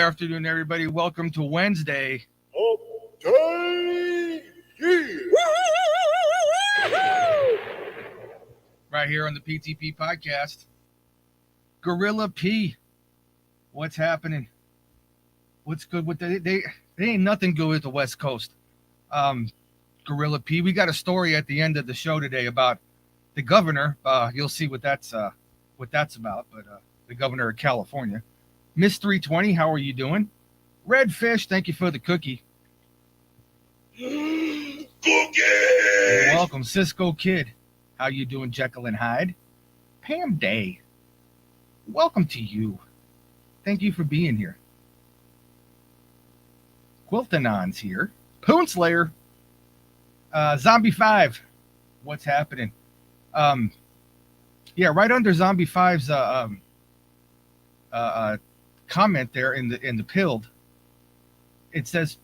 afternoon, everybody. Welcome to Wednesday. Update Right here on the PTP podcast. Gorilla P. What's happening? What's good with they ain't nothing good with the West Coast. Gorilla P. We got a story at the end of the show today about the governor. You'll see what that's about. But the governor of California. Miss 320, how are you doing? Redfish, thank you for the cookie. Cookie! You're welcome. Cisco Kid, how you doing? Jekyll and Hyde. Pam Day, welcome to you. Thank you for being here. Quiltanon's here. Poonslayer. Zombie 5, what's happening? Yeah, right under Zombie 5's comment there in the pilled, it says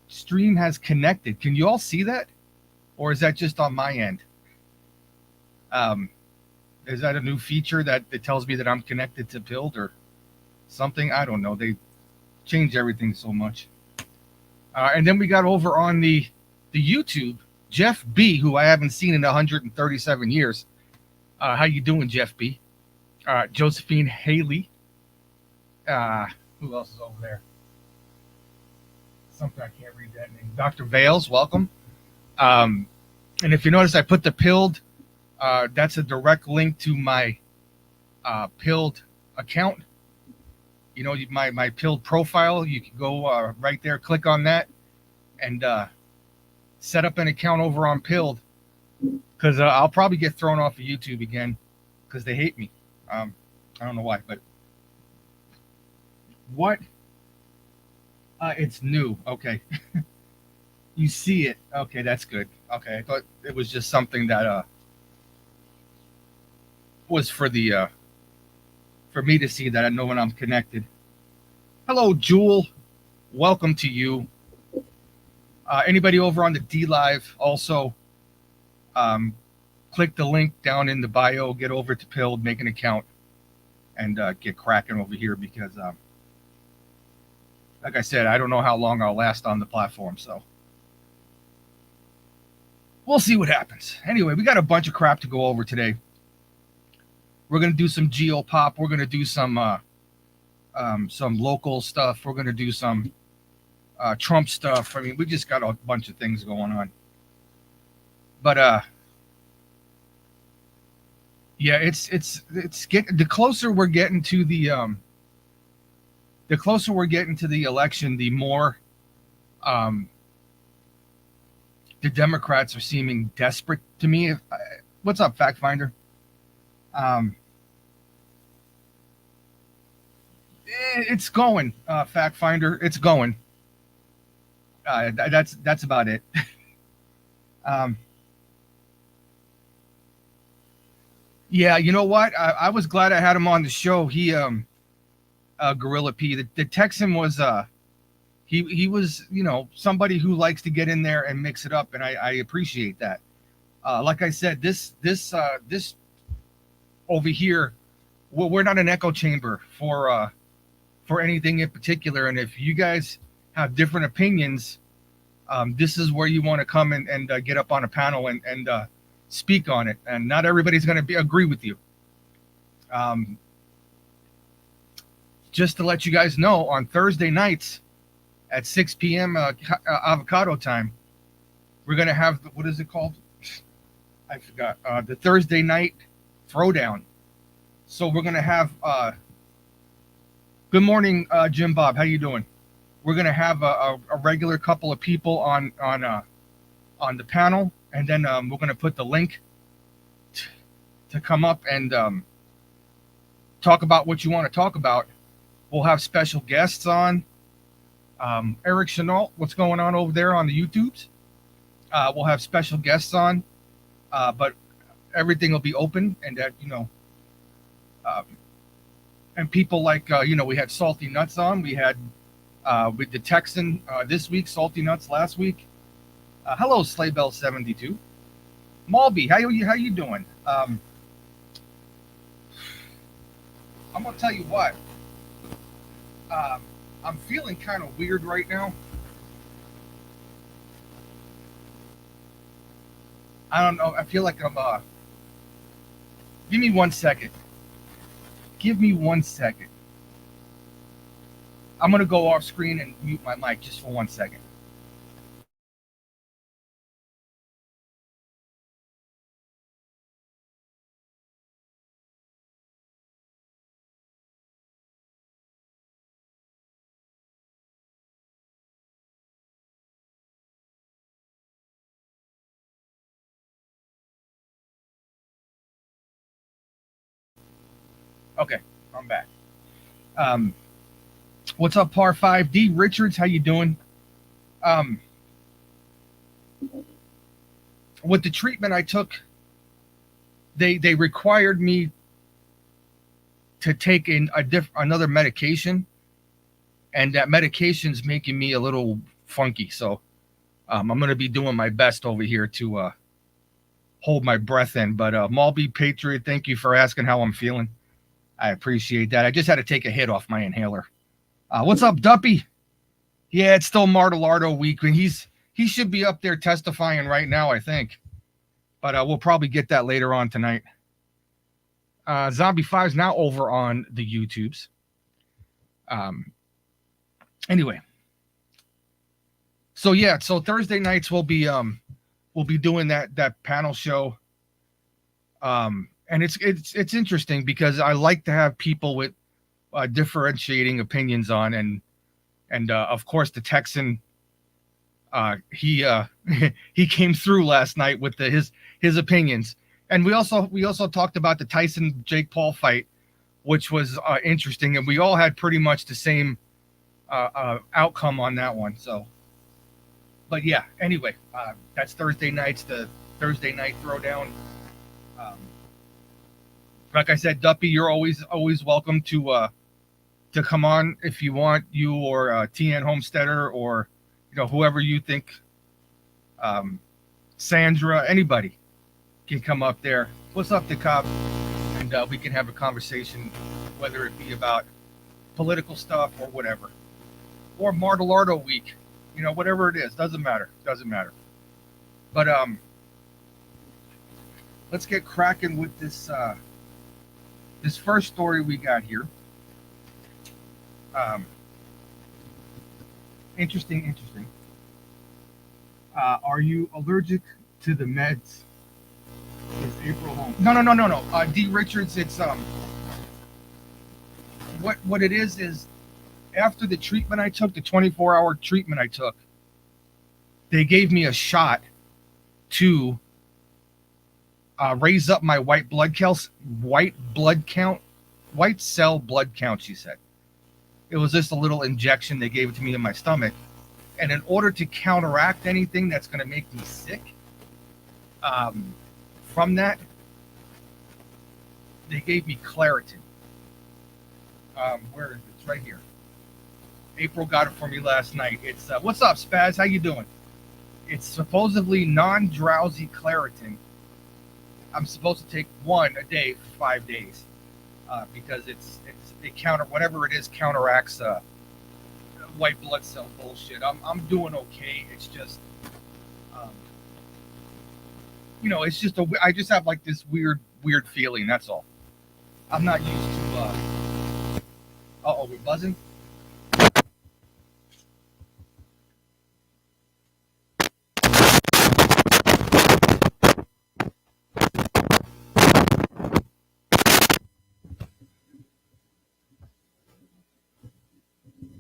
stream has connected. Can you all see that, or is that just on my end? Is that a new feature that it tells me that I'm connected to pilled or something? I don't know. They changed everything so much. And then we got over on the YouTube, Jeff B, who I haven't seen in 137 years. How you doing, Jeff B? Josephine Haley. Who else is over there? Something I can't read that name. Dr. Vales, welcome. And if you notice, I put the pilled. That's a direct link to my pilled account. You know, my pilled profile. You can go right there, click on that, and set up an account over on pilled. Because I'll probably get thrown off of YouTube again because they hate me. I don't know why, but what? It's new. Okay. You see it. Okay, that's good. Okay, I thought it was just something that was for the for me to see that I know when I'm connected. Hello, Jewel. Welcome to you. Anybody over on the D Live also? Click the link down in the bio. Get over to Pilled, make an account, and get cracking over here because. Like I said, I don't know how long I'll last on the platform, so we'll see what happens. Anyway, we got a bunch of crap to go over today. We're gonna do some geopop. We're gonna do some local stuff. We're gonna do some Trump stuff. I mean, we just got a bunch of things going on. But yeah, it's getting the closer we're getting to the election, the more the Democrats are seeming desperate to me. What's up, Fact Finder? It's going, Fact Finder. It's going. That's about it. Yeah, you know what? I was glad I had him on the show. He Gorilla P. The Texan was he was, you know, somebody who likes to get in there and mix it up, and I appreciate that. Like I said, this over here, we're not an echo chamber for anything in particular, and if you guys have different opinions, this is where you want to come and get up on a panel and speak on it. And not everybody's going to agree with you. Just to let you guys know, on Thursday nights at 6 p.m. Avocado time, we're going to have, what is it called? I forgot. The Thursday night throwdown. So we're going to have, good morning, Jim Bob. How you doing? We're going to have a regular couple of people on the panel, and then we're going to put the link to come up and talk about what you want to talk about. We'll have special guests on. Eric Chenault, what's going on over there on the YouTubes? We'll have special guests on, but everything will be open, and that, you know, and people like, you know, we had Salty Nuts on. We had with the Texan this week, Salty Nuts last week. Hello, Slaybell72. Malby, how you doing? I'm gonna tell you what. I'm feeling kind of weird right now. I don't know. I feel like I'm. Give me 1 second. Give me 1 second. I'm gonna go off screen and mute my mic just for 1 second. Okay, I'm back. Um, what's up, Par Five? D Richards, how you doing? Um, with the treatment I took, they required me to take in another medication, and that medication's making me a little funky. So I'm going to be doing my best over here to hold my breath in. But Malby Patriot, thank you for asking how I'm feeling. I appreciate that. I just had to take a hit off my inhaler. What's up, Duppy? Yeah, it's still Martelardo week, and he should be up there testifying right now, I think. But we'll probably get that later on tonight. Zombie 5 is now over on the YouTubes. Anyway, so yeah, so Thursday nights we'll be doing that panel show. And it's interesting because I like to have people with differentiating opinions on, and of course the Texan he he came through last night with his opinions, and we also talked about the Tyson Jake Paul fight, which was interesting, and we all had pretty much the same outcome on that one. So, but yeah, anyway, that's Thursday nights, the Thursday night throwdown. Um, like I said, Duppy, you're always welcome to come on if you want, you or TN Homesteader, or whoever you think, um, Sandra, anybody can come up there. What's up, DeCobb? And we can have a conversation, whether it be about political stuff or whatever, or Martelardo week, whatever it is, doesn't matter. But let's get cracking with this first story we got here. Interesting. Are you allergic to the meds? Is April home? No. D Richards, it's what it is after the treatment I took, the 24-hour treatment I took, they gave me a shot to raise up my white cell blood count. She said it was just a little injection they gave it to me in my stomach, and in order to counteract anything that's going to make me sick, from that, they gave me Claritin. Where is it? It's right here. April got it for me last night. It's what's up, Spaz? How you doing? It's supposedly non-drowsy Claritin. I'm supposed to take one a day for 5 days because it whatever it is counteracts white blood cell bullshit. I'm doing okay. It's just it's just I just have like this weird feeling. That's all. I'm not used to. We're buzzing.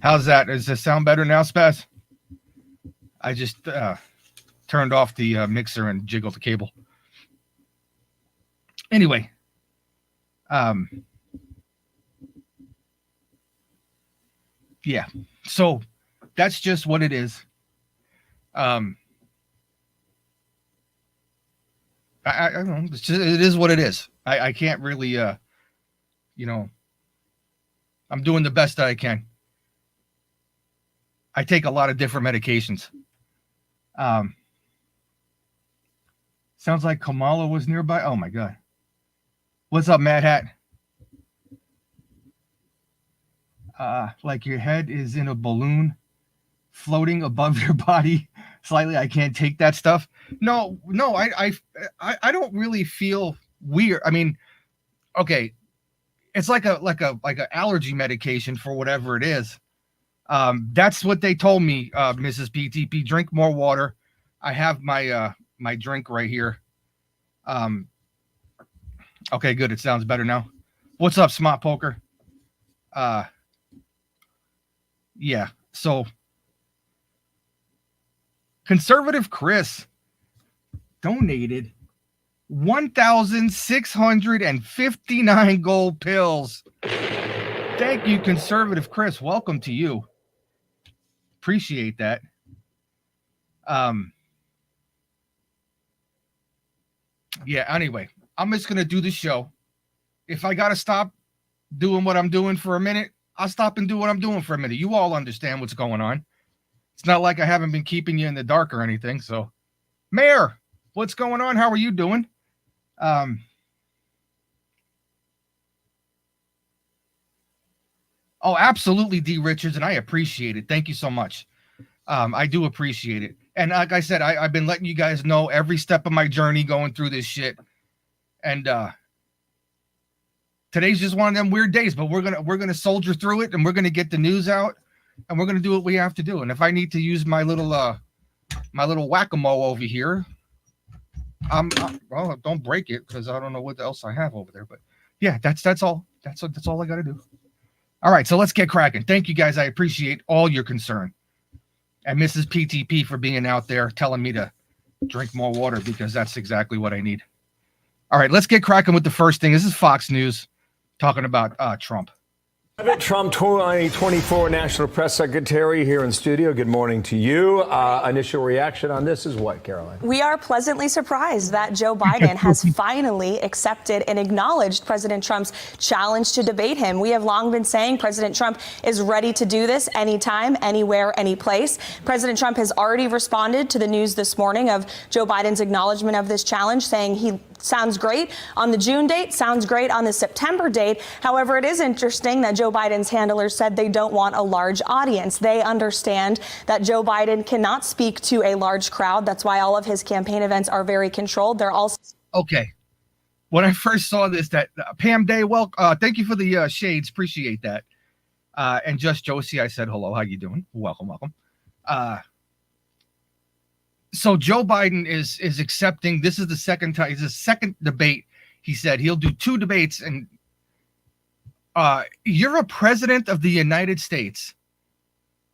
How's that? Does it sound better now, Spaz? I just turned off the mixer and jiggled the cable. Anyway, yeah. So that's just what it is. I don't know. It is what it is. I can't really, I'm doing the best that I can. I take a lot of different medications. Sounds like Kamala was nearby. Oh my God. What's up, Mad Hat? like your head is in a balloon floating above your body slightly. I can't take that stuff. No, I don't really feel weird. I mean, okay, it's like a allergy medication for whatever it is. That's what they told me, Mrs. PTP. Drink more water. I have my my drink right here. Okay, good. It sounds better now. What's up, Smart Poker? Yeah. So, Conservative Chris donated 1,659 gold pills. Thank you, Conservative Chris. Welcome to you. Appreciate that. Yeah, anyway, I'm just going to do the show. If I got to stop doing what I'm doing for a minute, I'll stop and do what I'm doing for a minute. You all understand what's going on. It's not like I haven't been keeping you in the dark or anything. So, Mayor, what's going on? How are you doing? Oh, absolutely, D. Richards, and I appreciate it. Thank you so much. I do appreciate it. And like I said, I've been letting you guys know every step of my journey going through this shit. And today's just one of them weird days, but we're gonna soldier through it, and we're gonna get the news out, and we're gonna do what we have to do. And if I need to use my little whack-a-mole over here, well, don't break it because I don't know what else I have over there. But yeah, that's all. That's all I got to do. All right, so let's get cracking. Thank you guys. I appreciate all your concern, and Mrs. PTP for being out there telling me to drink more water because that's exactly what I need. All right, let's get cracking with the first thing. This is Fox News talking about Trump. Trump 2024 National Press Secretary here in studio. Good morning to you. Initial reaction on this is what, Caroline? We are pleasantly surprised that Joe Biden has finally accepted and acknowledged President Trump's challenge to debate him. We have long been saying President Trump is ready to do this anytime, anywhere, any place. President Trump has already responded to the news this morning of Joe Biden's acknowledgement of this challenge, saying he sounds great on the June date, sounds great on the September date. However, it is interesting that Joe Biden's handlers said they don't want a large audience. They understand that Joe Biden cannot speak to a large crowd. That's why all of his campaign events are very controlled. They're also okay. When I first saw this, that Pam Day, well, thank you for the shades. Appreciate that. And just Josie, I said hello. How you doing? Welcome. So Joe Biden is accepting. This is the second time. It's the second debate. He said he'll do 2 debates, and you're a president of the United States,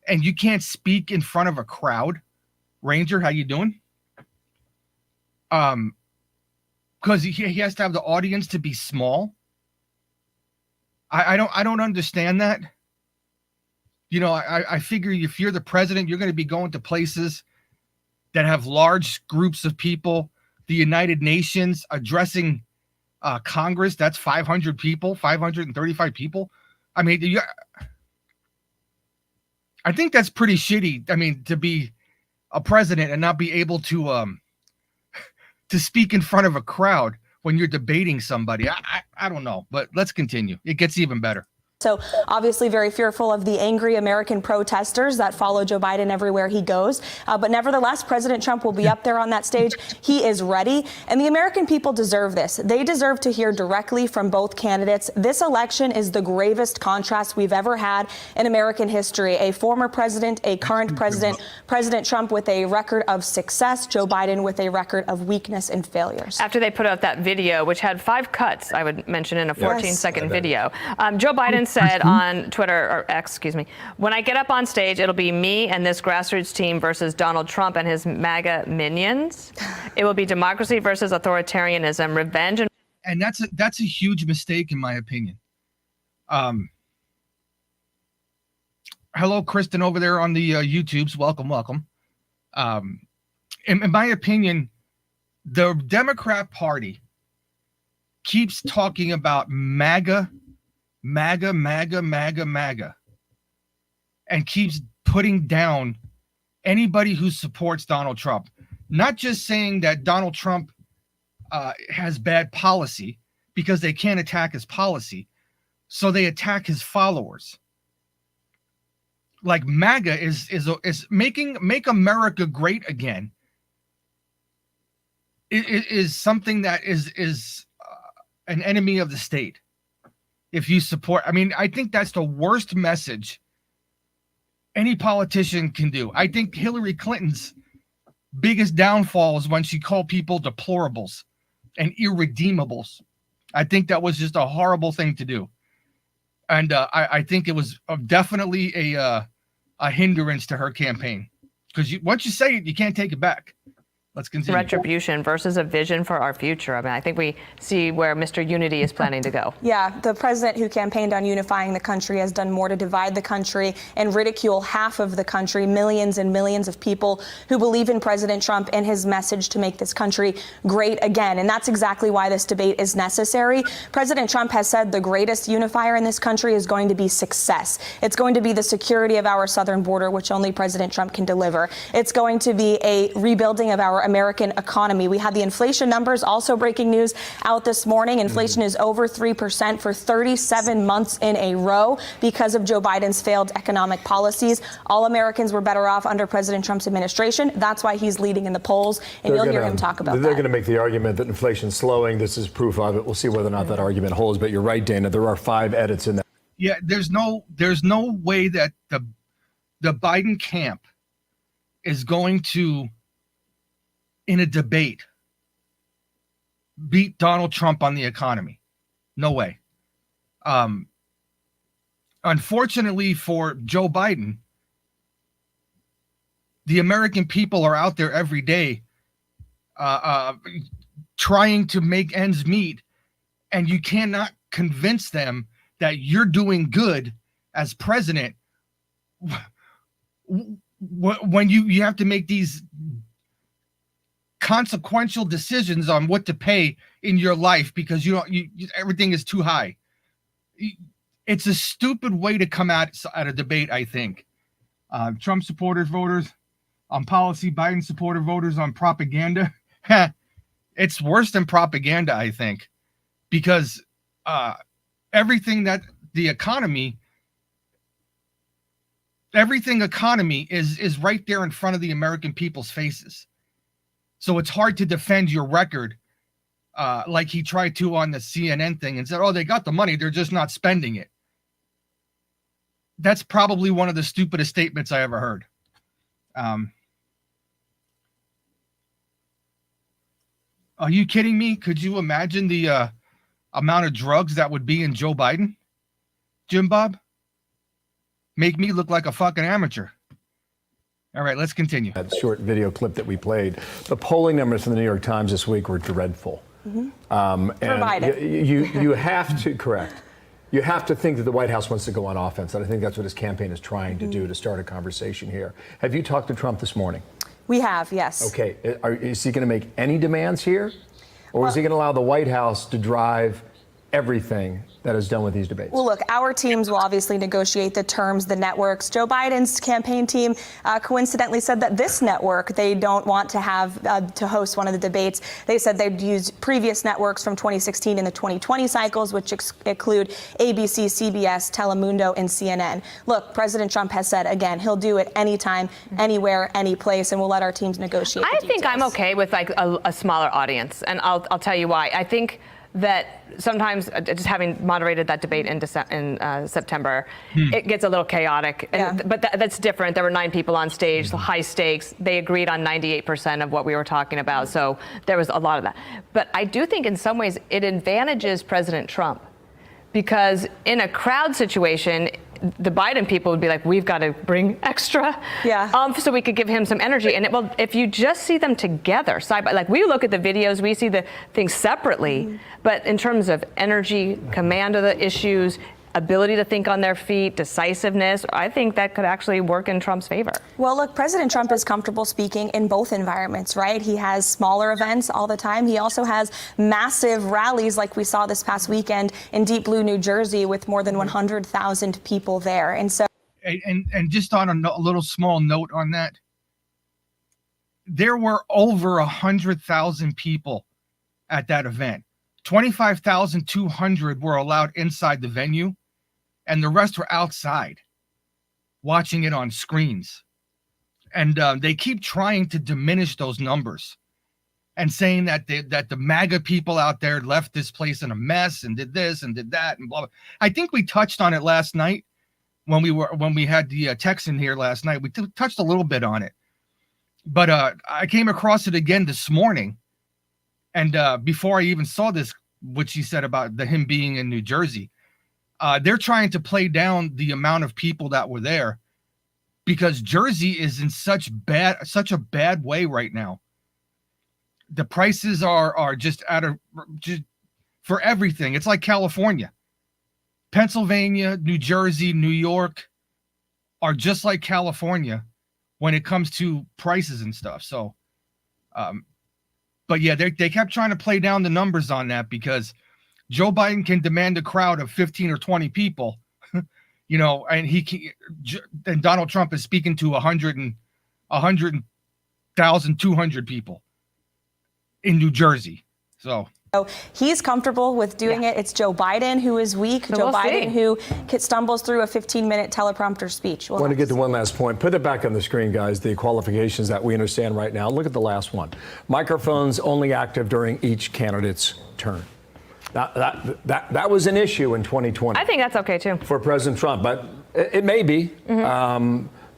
and you can't speak in front of a crowd. Ranger, how you doing? Because he has to have the audience to be small. I don't understand that. You know, I figure if you're the president, you're going to be going to places that have large groups of people, the United Nations, addressing Congress. That's 500 people, 535 people. I mean, I think that's pretty shitty. I mean, to be a president and not be able to speak in front of a crowd when you're debating somebody. I don't know, but let's continue. It gets even better. So obviously very fearful of the angry American protesters that follow Joe Biden everywhere he goes. But nevertheless, President Trump will be up there on that stage. He is ready. And the American people deserve this. They deserve to hear directly from both candidates. This election is the gravest contrast we've ever had in American history. A former president, a current president, President Trump with a record of success, Joe Biden with a record of weakness and failures. After they put out that video, which had 5 cuts, I would mention, in a 14-second video, Joe Biden said on Twitter, or X, excuse me, when I get up on stage, it'll be me and this grassroots team versus Donald Trump and his MAGA minions. It will be democracy versus authoritarianism, revenge. And that's a huge mistake, in my opinion. Hello, Kristen, over there on the YouTubes. Welcome. In my opinion, the Democrat Party keeps talking about MAGA, and keeps putting down anybody who supports Donald Trump. Not just saying that Donald Trump has bad policy, because they can't attack his policy, so they attack his followers. like MAGA is make America great again. It is something that is an enemy of the state. If you support, I mean, I think that's the worst message any politician can do. I think Hillary Clinton's biggest downfall is when she called people deplorables and irredeemables. I think that was just a horrible thing to do. And I think it was definitely a hindrance to her campaign, because once you say it, you can't take it back. Let's continue. Retribution versus a vision for our future. I mean, I think we see where Mr. Unity is planning to go. Yeah, the president who campaigned on unifying the country has done more to divide the country and ridicule half of the country, millions and millions of people who believe in President Trump and his message to make this country great again. And that's exactly why this debate is necessary. President Trump has said the greatest unifier in this country is going to be success. It's going to be the security of our southern border, which only President Trump can deliver. It's going to be a rebuilding of our American economy. We had the inflation numbers, also breaking news out this morning. Inflation is over 3% for 37 months in a row because of Joe Biden's failed economic policies. All Americans were better off under President Trump's administration. That's why he's leading in the polls, and you'll hear him talk about that. They're going to make the argument that inflation's slowing. This is proof of it. We'll see whether or not that argument holds. But you're right, Dana. There are 5 edits in that. Yeah, there's no way that the Biden camp is going to, in a debate, beat Donald Trump on the economy. No way. Unfortunately for Joe Biden, the American people are out there every day trying to make ends meet, and you cannot convince them that you're doing good as president when you have to make these consequential decisions on what to pay in your life because everything is too high. It's a stupid way to come at a debate, I think. Trump supporters voters on policy, Biden supporter voters on propaganda. It's worse than propaganda, I think, because everything economy is right there in front of the American people's faces. So it's hard to defend your record like he tried to on the CNN thing and said, oh, they got the money, they're just not spending it. That's probably one of the stupidest statements I ever heard. Are you kidding me? Could you imagine the amount of drugs that would be in Joe Biden? Jim Bob? Make me look like a fucking amateur. All right, let's continue. That short video clip that we played. The polling numbers from the New York Times this week were dreadful. You have to, correct. You have to think that the White House wants to go on offense, and I think that's what his campaign is trying to do, to start a conversation here. Have you talked to Trump this morning? We have, yes. Okay. Is he going to make any demands here? Or is he going to allow the White House to drive everything that is done with these debates? Well, look, our teams will obviously negotiate the terms, the networks. Joe Biden's campaign team coincidentally said that this network, they don't want to have to host one of the debates. They said they'd use previous networks from 2016 and the 2020 cycles, which include ABC, CBS, Telemundo, and CNN. Look, President Trump has said, again, he'll do it anytime, anywhere, any place, and we'll let our teams negotiate the think I'm okay with like a smaller audience, and I'll tell you why. I think that sometimes, just having moderated that debate in September, it gets a little chaotic. But that's different. There were 9 people on stage, so high stakes. They agreed on 98% of what we were talking about, so there was a lot of that. But I do think in some ways it advantages President Trump, because in a crowd situation, the Biden people would be like, we've got to bring extra, so we could give him some energy. And if you just see them together, side by, like we look at the videos, we see the things separately, but in terms of energy, command of the issues, ability to think on their feet, decisiveness, I think that could actually work in Trump's favor. Well, look, President Trump is comfortable speaking in both environments, right? He has smaller events all the time. He also has massive rallies like we saw this past weekend in Deep Blue, New Jersey, with more than 100,000 people there. And so, and just on a little small note on that, there were over 100,000 people at that event. 25,200 were allowed inside the venue, and the rest were outside. watching it on screens. And they keep trying to diminish those numbers and saying that the MAGA people out there left this place in a mess and did this and did that and blah, blah. I think we touched on it last night when we had the text in here last night. We touched a little bit on it. But I came across it again this morning. And before I even saw this, what she said about him being in New Jersey, they're trying to play down the amount of people that were there because Jersey is in such a bad way right now. The prices are just for everything. It's like California. Pennsylvania, New Jersey, New York are just like California when it comes to prices and stuff. So, but yeah, they kept trying to play down the numbers on that because Joe Biden can demand a crowd of 15 or 20 people, you know, and and Donald Trump is speaking to 100,000, 200 people in New Jersey. So he's comfortable with doing it. It's Joe Biden who is weak. So Joe we'll Biden see. who stumbles through a 15-minute teleprompter speech. I want to get to one last point. Put it back on the screen, guys, the qualifications that we understand right now. Look at the last one. Microphones only active during each candidate's turn. That was an issue in 2020. I think that's okay, too. For President Trump, but it may be.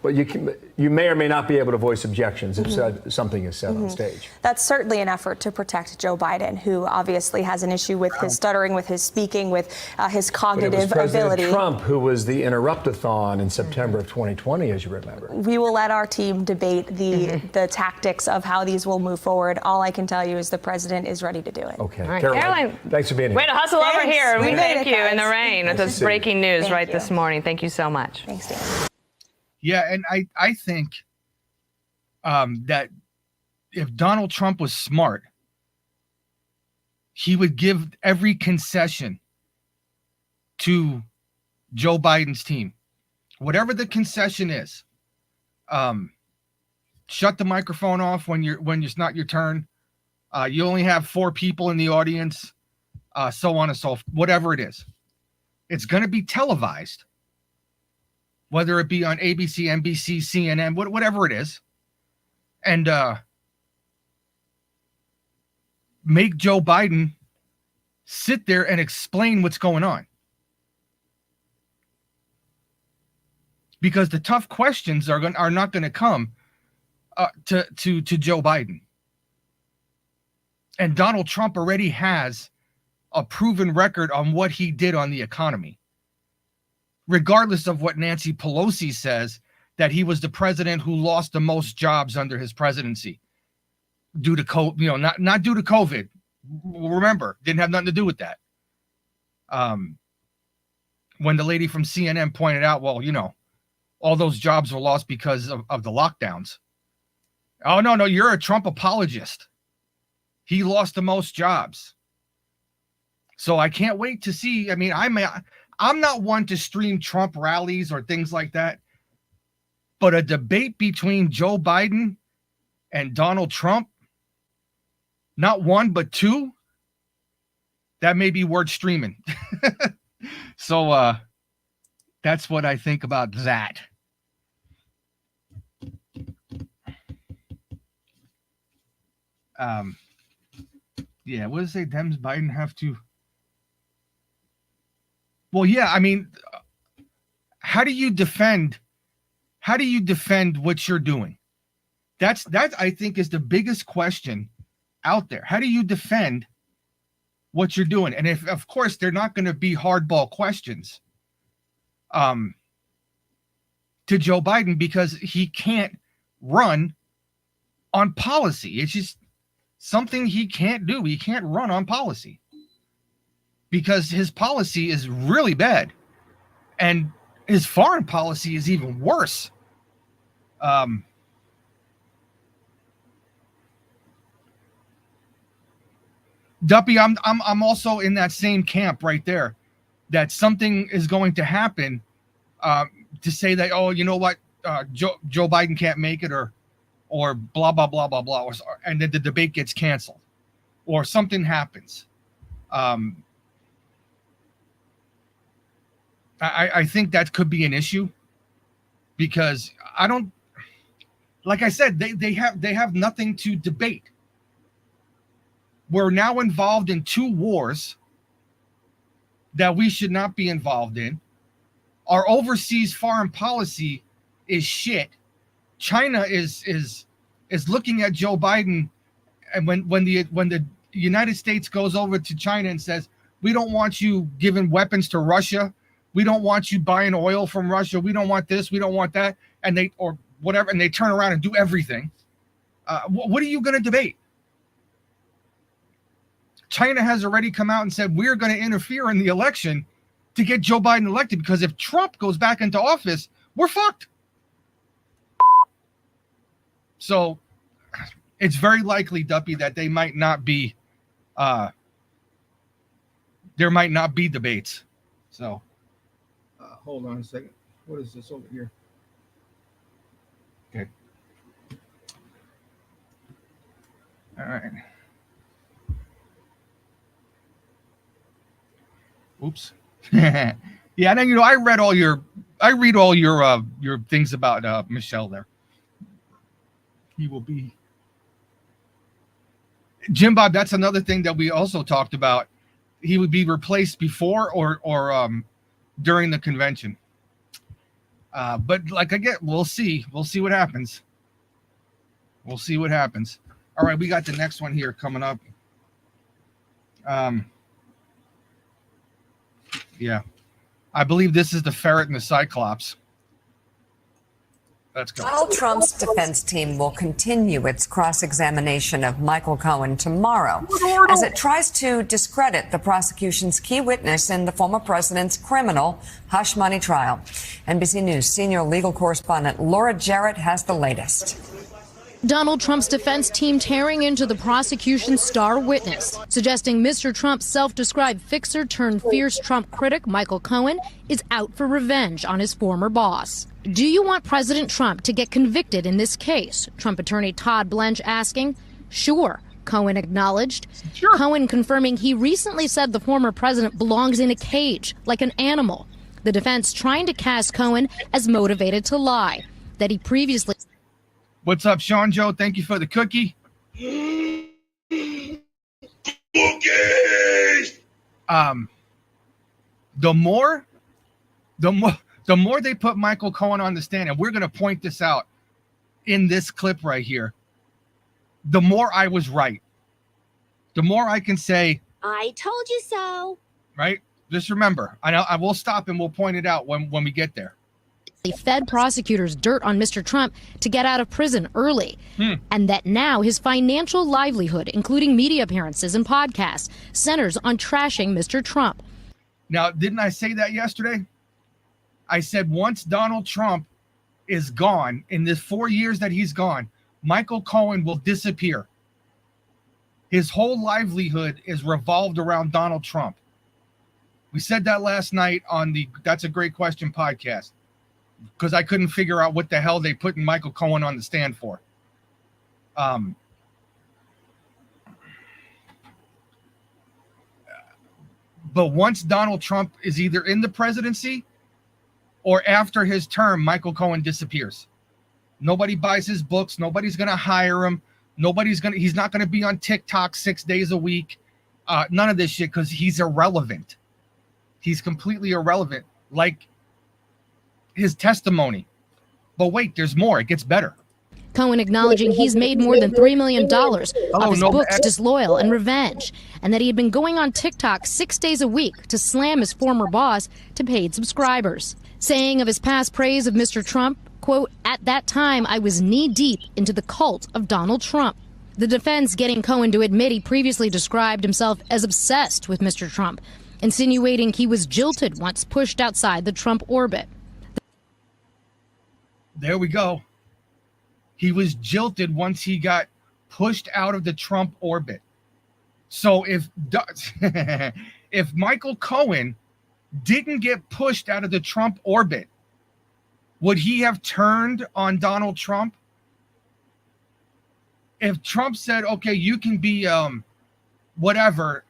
But you may or may not be able to voice objections if something is said on stage. That's certainly an effort to protect Joe Biden, who obviously has an issue with his stuttering, with his speaking, with his cognitive But it was President ability. Trump who was the interrupt-a-thon in September of 2020, as you remember. We will let our team debate the tactics of how these will move forward. All I can tell you is the president is ready to do it. Okay. All right. Caroline, thanks for being here. Way to hustle over Thanks. here. We We made thank it, you in guys. the rain with Nice to this see you. breaking news Thank right you. this morning. Thank you so much. Thanks, Dan. yeah, and I think that if Donald Trump was smart, he would give every concession to Joe Biden's team, whatever the concession is. Shut the microphone off when it's not your turn. You only have 4 people in the audience, so on and so forth. Whatever it is, it's going to be televised, whether it be on ABC, NBC, CNN, whatever it is, and make Joe Biden sit there and explain what's going on. Because the tough questions are not going to come to Joe Biden. And Donald Trump already has a proven record on what he did on the economy. Regardless of what Nancy Pelosi says, that he was the president who lost the most jobs under his presidency due to COVID, not due to COVID. Remember, didn't have nothing to do with that. When the lady from CNN pointed out, well, all those jobs were lost because of the lockdowns. Oh, no, you're a Trump apologist. He lost the most jobs. So I can't wait to see. I mean, I'm not one to stream Trump rallies or things like that, but a debate between Joe Biden and Donald Trump, not one, but 2, that may be worth streaming. So that's what I think about that. Yeah, what does it say? Dems Biden have to. Well, yeah, I mean, how do you defend what you're doing? That I think is the biggest question out there. How do you defend what you're doing? And if, of course, they're not going to be hardball questions to Joe Biden because he can't run on policy. It's just something he can't do. He can't run on policy because his policy is really bad and his foreign policy is even worse. Duppy, I'm also in that same camp right there, that something is going to happen to say that, oh, you know what, Joe Biden can't make it, or blah blah blah blah blah, and then the debate gets canceled, or something happens. I think that could be an issue. because I don't, like I said, they have nothing to debate. We're now involved in 2 wars that we should not be involved in. Our overseas foreign policy is shit. China is looking at Joe Biden, and when the United States goes over to China and says, we don't want you giving weapons to Russia, we don't want you buying oil from Russia, we don't want this, we don't want that, and they turn around and do everything. What are you going to debate? China has already come out and said we're going to interfere in the election to get Joe Biden elected, because if Trump goes back into office, we're fucked. So it's very likely, Duppy, that there might not be debates. So hold on a second. What is this over here? Okay. All right. Oops. Yeah, and then I read all your things about Michelle there. He will be Jim Bob. That's another thing that we also talked about. He would be replaced before or during the convention. But like we'll see. We'll see what happens. We'll see what happens. All right, we got the next one here coming up. Yeah, I believe this is the ferret and the Cyclops. Let's go. Donald Trump's defense team will continue its cross-examination of Michael Cohen tomorrow as it tries to discredit the prosecution's key witness in the former president's criminal hush money trial. NBC News senior legal correspondent Laura Jarrett has the latest. Donald Trump's defense team tearing into the prosecution's star witness, suggesting Mr. Trump's self-described fixer turned fierce Trump critic Michael Cohen is out for revenge on his former boss. Do you want President Trump to get convicted in this case? Trump attorney Todd Blanche asking. Sure, Cohen acknowledged. Sure. Cohen confirming he recently said the former president belongs in a cage like an animal. The defense trying to cast Cohen as motivated to lie, that he previously... What's up, Sean Joe? Thank you for the cookie. Cookies. The more they put Michael Cohen on the stand, and we're going to point this out in this clip right here, the more I was right. The more I can say, I told you so. Right? Just remember, I will stop and we'll point it out when we get there. They fed prosecutors dirt on Mr. Trump to get out of prison early, and that now his financial livelihood, including media appearances and podcasts, centers on trashing Mr. Trump. Now, didn't I say that yesterday? I said once Donald Trump is gone, in the 4 years that he's gone, Michael Cohen will disappear. His whole livelihood is revolved around Donald Trump. We said that last night on the That's a Great Question podcast, because I couldn't figure out what the hell they put Michael Cohen on the stand for. But once Donald Trump is either in the presidency or after his term, Michael Cohen disappears. Nobody buys his books. Nobody's going to hire him. He's not going to be on TikTok 6 days a week. None of this shit, because he's irrelevant. He's completely irrelevant. Like his testimony. But wait, there's more. It gets better. Cohen acknowledging he's made more than $3 million off his books Disloyal and Revenge, and that he had been going on TikTok 6 days a week to slam his former boss to paid subscribers. Saying of his past praise of Mr. Trump, quote, at that time I was knee-deep into the cult of Donald Trump. The defense getting Cohen to admit he previously described himself as obsessed with Mr. Trump, insinuating he was jilted once pushed outside the Trump orbit. There we go. He was jilted once he got pushed out of the Trump orbit. So if Michael Cohen didn't get pushed out of the Trump orbit, would he have turned on Donald Trump? If Trump said, okay, you can be whatever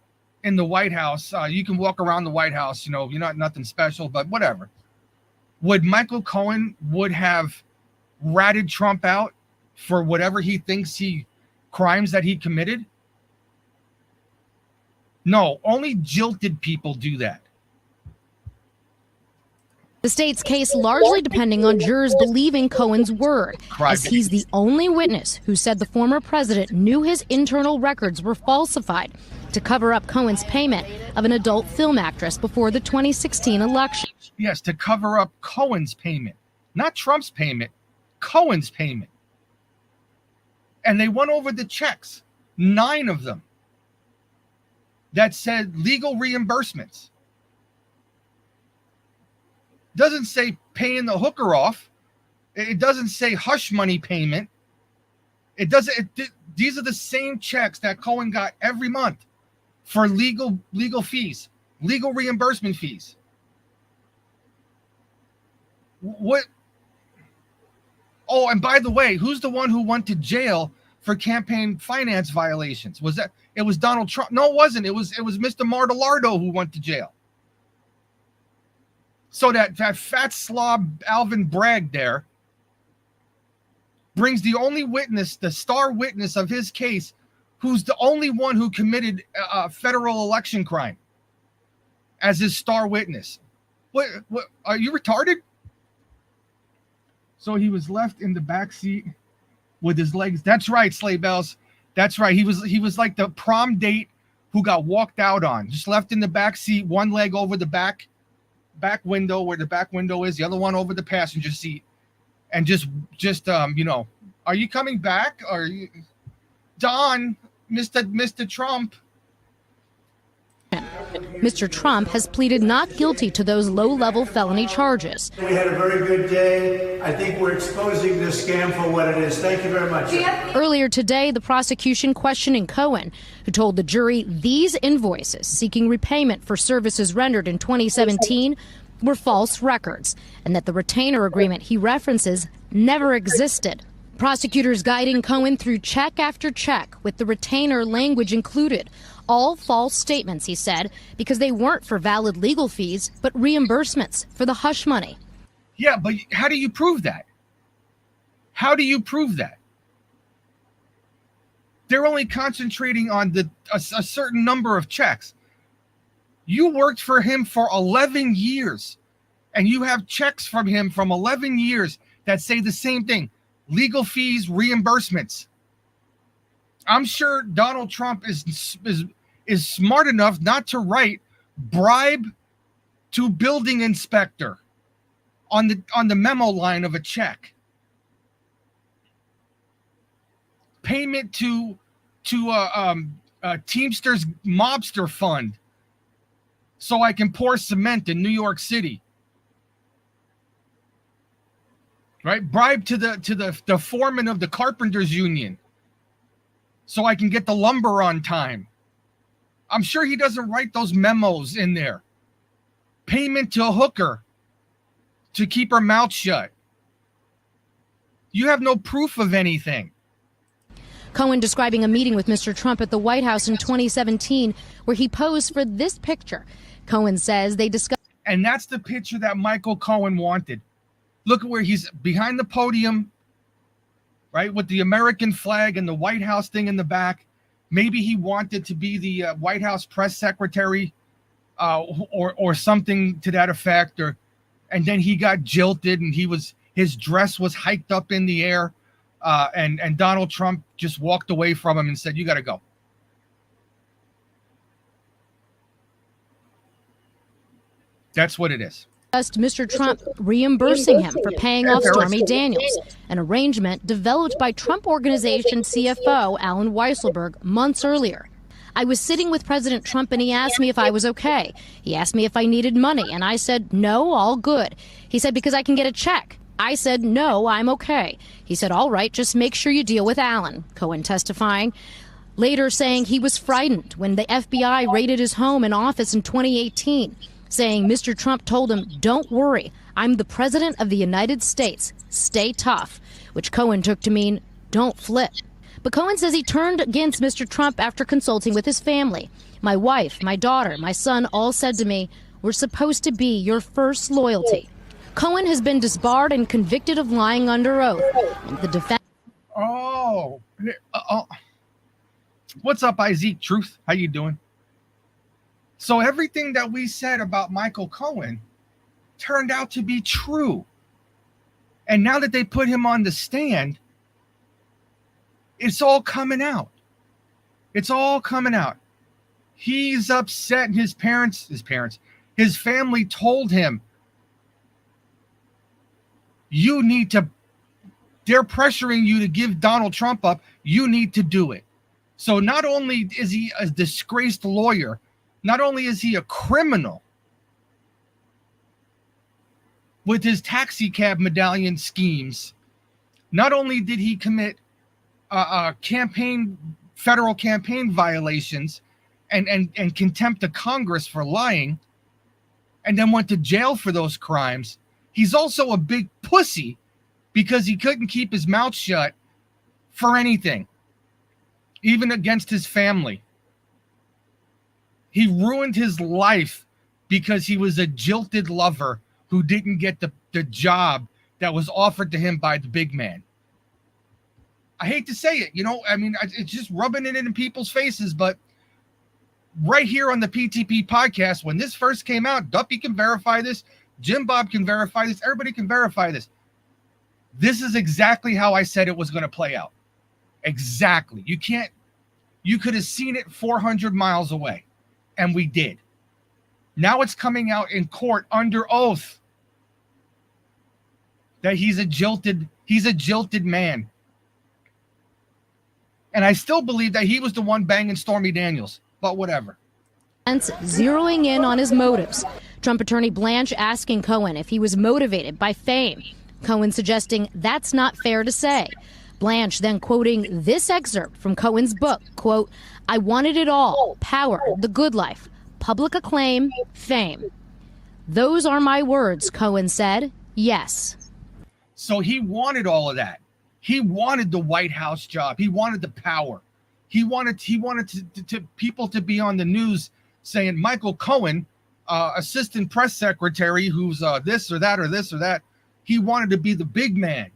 in the White House, you can walk around the White House, you're not nothing special, but whatever. would Michael Cohen would have ratted Trump out for whatever he thinks crimes that he committed? No, only jilted people do that. The state's case largely depending on jurors believing Cohen's word, as he's the only witness who said the former president knew his internal records were falsified to cover up Cohen's payment of an adult film actress before the 2016 election. Yes, to cover up Cohen's payment, not Trump's payment, Cohen's payment. And they went over the checks, 9 of them, that said legal reimbursements. Doesn't say paying the hooker off. It doesn't say hush money payment. It doesn't. These are the same checks that Cohen got every month for legal fees, legal reimbursement fees. What? Oh, and by the way, who's the one who went to jail for campaign finance violations? Was that? It was Donald Trump. No, it wasn't. It was Mr. Martellardo who went to jail. So that fat slob Alvin Bragg there brings the only witness, the star witness of his case, who's the only one who committed a federal election crime, as his star witness. What are you retarded? So he was left in the back seat with his legs. That's right, sleigh bells. That's right. He was like the prom date who got walked out on, just left in the back seat, one leg over the back window where the back window is, the other one over the passenger seat, and just are you coming back? Are you Don, Mr. Trump? Mr. Trump has pleaded not guilty to those low-level felony charges. We had a very good day. I think we're exposing this scam for what it is. Thank you very much. Earlier today, the prosecution questioning Cohen, who told the jury these invoices seeking repayment for services rendered in 2017 were false records, and that the retainer agreement he references never existed. Prosecutors guiding Cohen through check after check with the retainer language included. All false statements, he said, because they weren't for valid legal fees, but reimbursements for the hush money. Yeah, but how do you prove that? How do you prove that? They're only concentrating on a certain number of checks. You worked for him for 11 years, and you have checks from him from 11 years that say the same thing. Legal fees, reimbursements. I'm sure Donald Trump is smart enough not to write bribe to building inspector on the memo line of a check. Payment to Teamsters mobster fund so I can pour cement in New York City. Right? Bribe to the foreman of the carpenters union so I can get the lumber on time. I'm sure he doesn't write those memos in there. Payment to a hooker to keep her mouth shut. You have no proof of anything. Cohen describing a meeting with Mr. Trump at the White House in 2017 where he posed for this picture. Cohen says they discussed. And that's the picture that Michael Cohen wanted. Look at where he's behind the podium, right, with the American flag and the White House thing in the back. Maybe he wanted to be the White House press secretary or something to that effect. And then he got jilted and his dress was hiked up in the air. And Donald Trump just walked away from him and said, "You got to go." That's what it is. Mr. Trump reimbursing him for paying off Stormy Daniels, an arrangement developed by Trump Organization CFO Alan Weisselberg months earlier. I was sitting with President Trump and he asked me if I was okay. He asked me if I needed money and I said, no, all good. He said, because I can get a check. I said, no, I'm okay. He said, all right, just make sure you deal with Alan, Cohen testifying. Later saying he was frightened when the FBI raided his home and office in 2018. Saying Mr. Trump told him, don't worry, I'm the president of the United States. Stay tough, which Cohen took to mean don't flip. But Cohen says he turned against Mr. Trump after consulting with his family. My wife, my daughter, my son all said to me, we're supposed to be your first loyalty. Cohen has been disbarred and convicted of lying under oath. And the defense. What's up, Isaac Truth? How you doing? So everything that we said about Michael Cohen turned out to be true. And now that they put him on the stand, it's all coming out. It's all coming out. He's upset, and his family told him, they're pressuring you to give Donald Trump up. You need to do it. So not only is he a disgraced lawyer, not only is he a criminal with his taxi cab medallion schemes, not only did he commit federal campaign violations and contempt of Congress for lying, and then went to jail for those crimes, he's also a big pussy because he couldn't keep his mouth shut for anything, even against his family. He ruined his life because he was a jilted lover who didn't get the job that was offered to him by the big man. I hate to say it, it's just rubbing it in people's faces, but right here on the PTP podcast, when this first came out, Duppy can verify this, Jim Bob can verify this, everybody can verify this. This is exactly how I said it was going to play out. Exactly. You could have seen it 400 miles away, and we did. Now it's coming out in court under oath that he's a jilted man. And I still believe that he was the one banging Stormy Daniels, but whatever. Zeroing in on his motives. Trump attorney Blanche asking Cohen if he was motivated by fame. Cohen suggesting that's not fair to say. Blanche then quoting this excerpt from Cohen's book, quote, "I wanted it all, power, the good life, public acclaim, fame. Those are my words," Cohen said. Yes. So he wanted all of that. He wanted the White House job. He wanted the power. He wanted to people to be on the news saying Michael Cohen, assistant press secretary, who's this or that or this or that. He wanted to be the big man.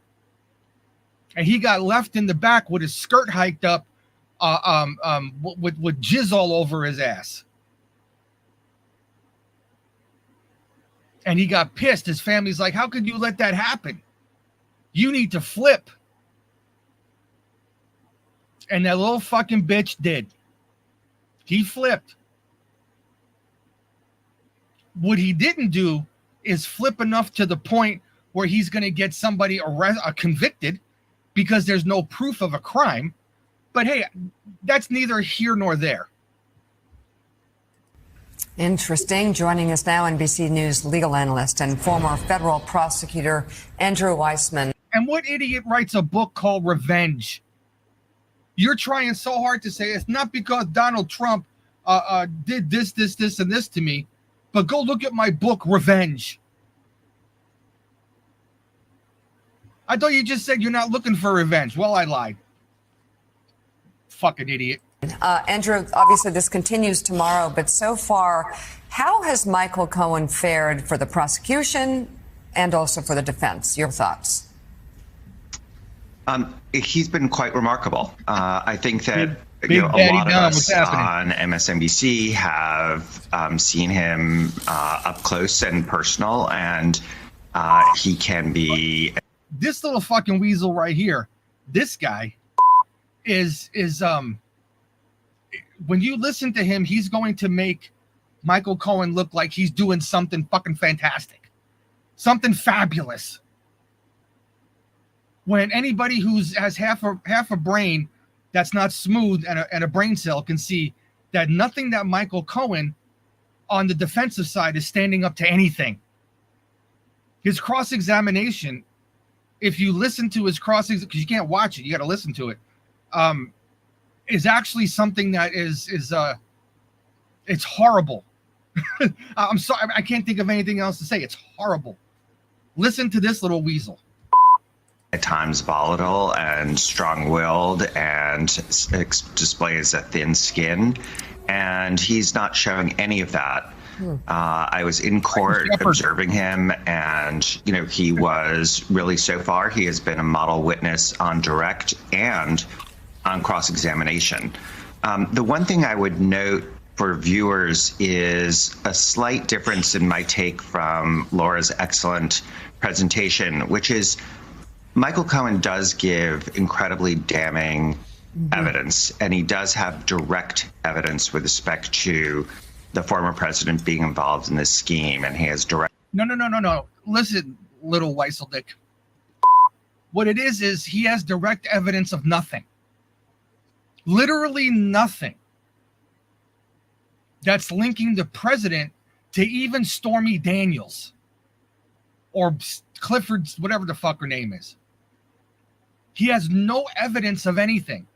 And he got left in the back with his skirt hiked up, with jizz all over his ass. And he got pissed. His family's like, how could you let that happen? You need to flip. And that little fucking bitch did. He flipped. What he didn't do is flip enough to the point where he's going to get somebody convicted because there's no proof of a crime. But hey, that's neither here nor there. Interesting. Joining us now, NBC News legal analyst and former federal prosecutor Andrew Weissmann. And what idiot writes a book called Revenge? You're trying so hard to say it's not because Donald Trump did this, and this to me, but go look at my book, Revenge. I thought you just said you're not looking for revenge. Well, I lied. Fucking idiot. Andrew, obviously this continues tomorrow, but so far, how has Michael Cohen fared for the prosecution and also for the defense? Your thoughts? He's been quite remarkable. I think that a lot of us on MSNBC have seen him up close and personal, and he can be. This little fucking weasel right here, this guy is when you listen to him, he's going to make Michael Cohen look like he's doing something fucking fantastic, something fabulous. When anybody has half a brain that's not smooth and a brain cell can see that nothing that Michael Cohen on the defensive side is standing up to anything. His cross-examination, if you listen to his cross-examination, because you can't watch it, you got to listen to it, is actually something that is it's horrible. I'm sorry, I can't think of anything else to say. It's horrible. Listen to this little weasel. At times volatile and strong-willed and displays a thin skin, and he's not showing any of that I was in court observing him, and he was really, so far, he has been a model witness on direct and on cross-examination. The one thing I would note for viewers is a slight difference in my take from Laura's excellent presentation, which is Michael Cohen does give incredibly damning evidence, and he does have direct evidence with respect to the former president being involved in this scheme, and he has direct. No. Listen, little Weisseldick. What it is he has direct evidence of nothing. Literally nothing. That's linking the president to even Stormy Daniels or Clifford's, whatever the fuck her name is. He has no evidence of anything.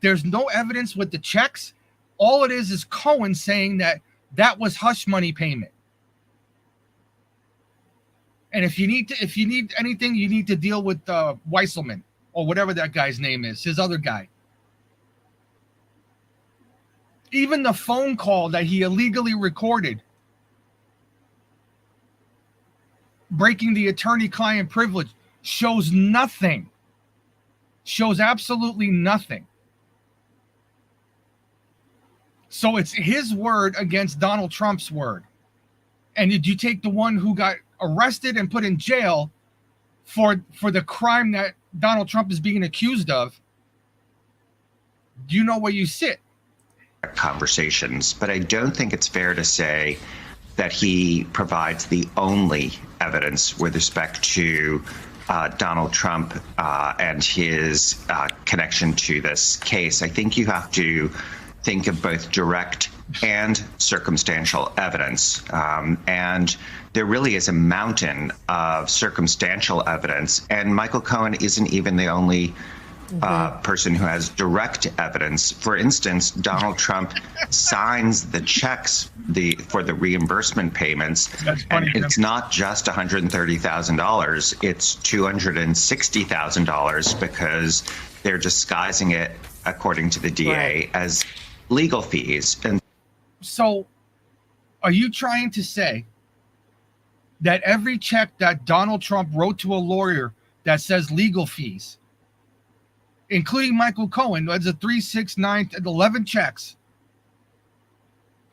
There's no evidence with the checks. All it is Cohen saying that was hush money payment. And if you need anything, you need to deal with Weisselman or whatever that guy's name is, his other guy. Even the phone call that he illegally recorded, breaking the attorney-client privilege, shows nothing. Shows absolutely nothing. So it's his word against Donald Trump's word. And did you take the one who got arrested and put in jail for the crime that Donald Trump is being accused of? Do you know where you sit? Conversations, but I don't think it's fair to say that he provides the only evidence with respect to Donald Trump and his connection to this case. I think you have to think of both direct and circumstantial evidence. And there really is a mountain of circumstantial evidence. And Michael Cohen isn't even the only person who has direct evidence. For instance, Donald Trump signs the checks for the reimbursement payments. And it's not just $130,000, it's $260,000 because they're disguising it, according to the DA, as legal fees. And so are you trying to say that every check that Donald Trump wrote to a lawyer that says legal fees, including Michael Cohen, that's a 3, 6, 9, 11 checks.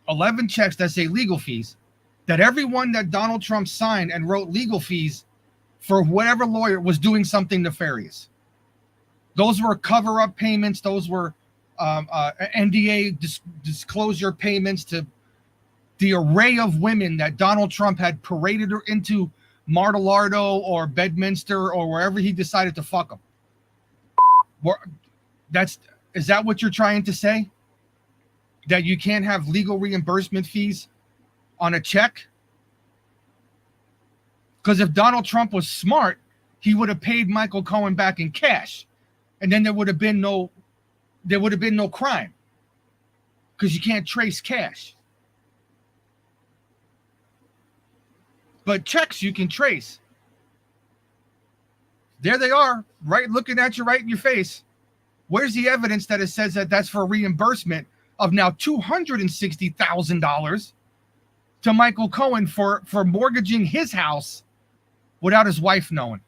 11 checks that say legal fees, that everyone that Donald Trump signed and wrote legal fees for whatever lawyer was doing something nefarious. Those were cover-up payments. Those were NDA disclosure payments to the array of women that Donald Trump had paraded her into Mar-a-Lago or Bedminster or wherever he decided to fuck them. Is that what you're trying to say? That you can't have legal reimbursement fees on a check? Because if Donald Trump was smart, he would have paid Michael Cohen back in cash, and then there would have been no crime, because you can't trace cash. But checks you can trace. There they are, right, looking at you right in your face. Where's the evidence that it says that that's for reimbursement of now $260,000 to Michael Cohen for mortgaging his house without his wife knowing?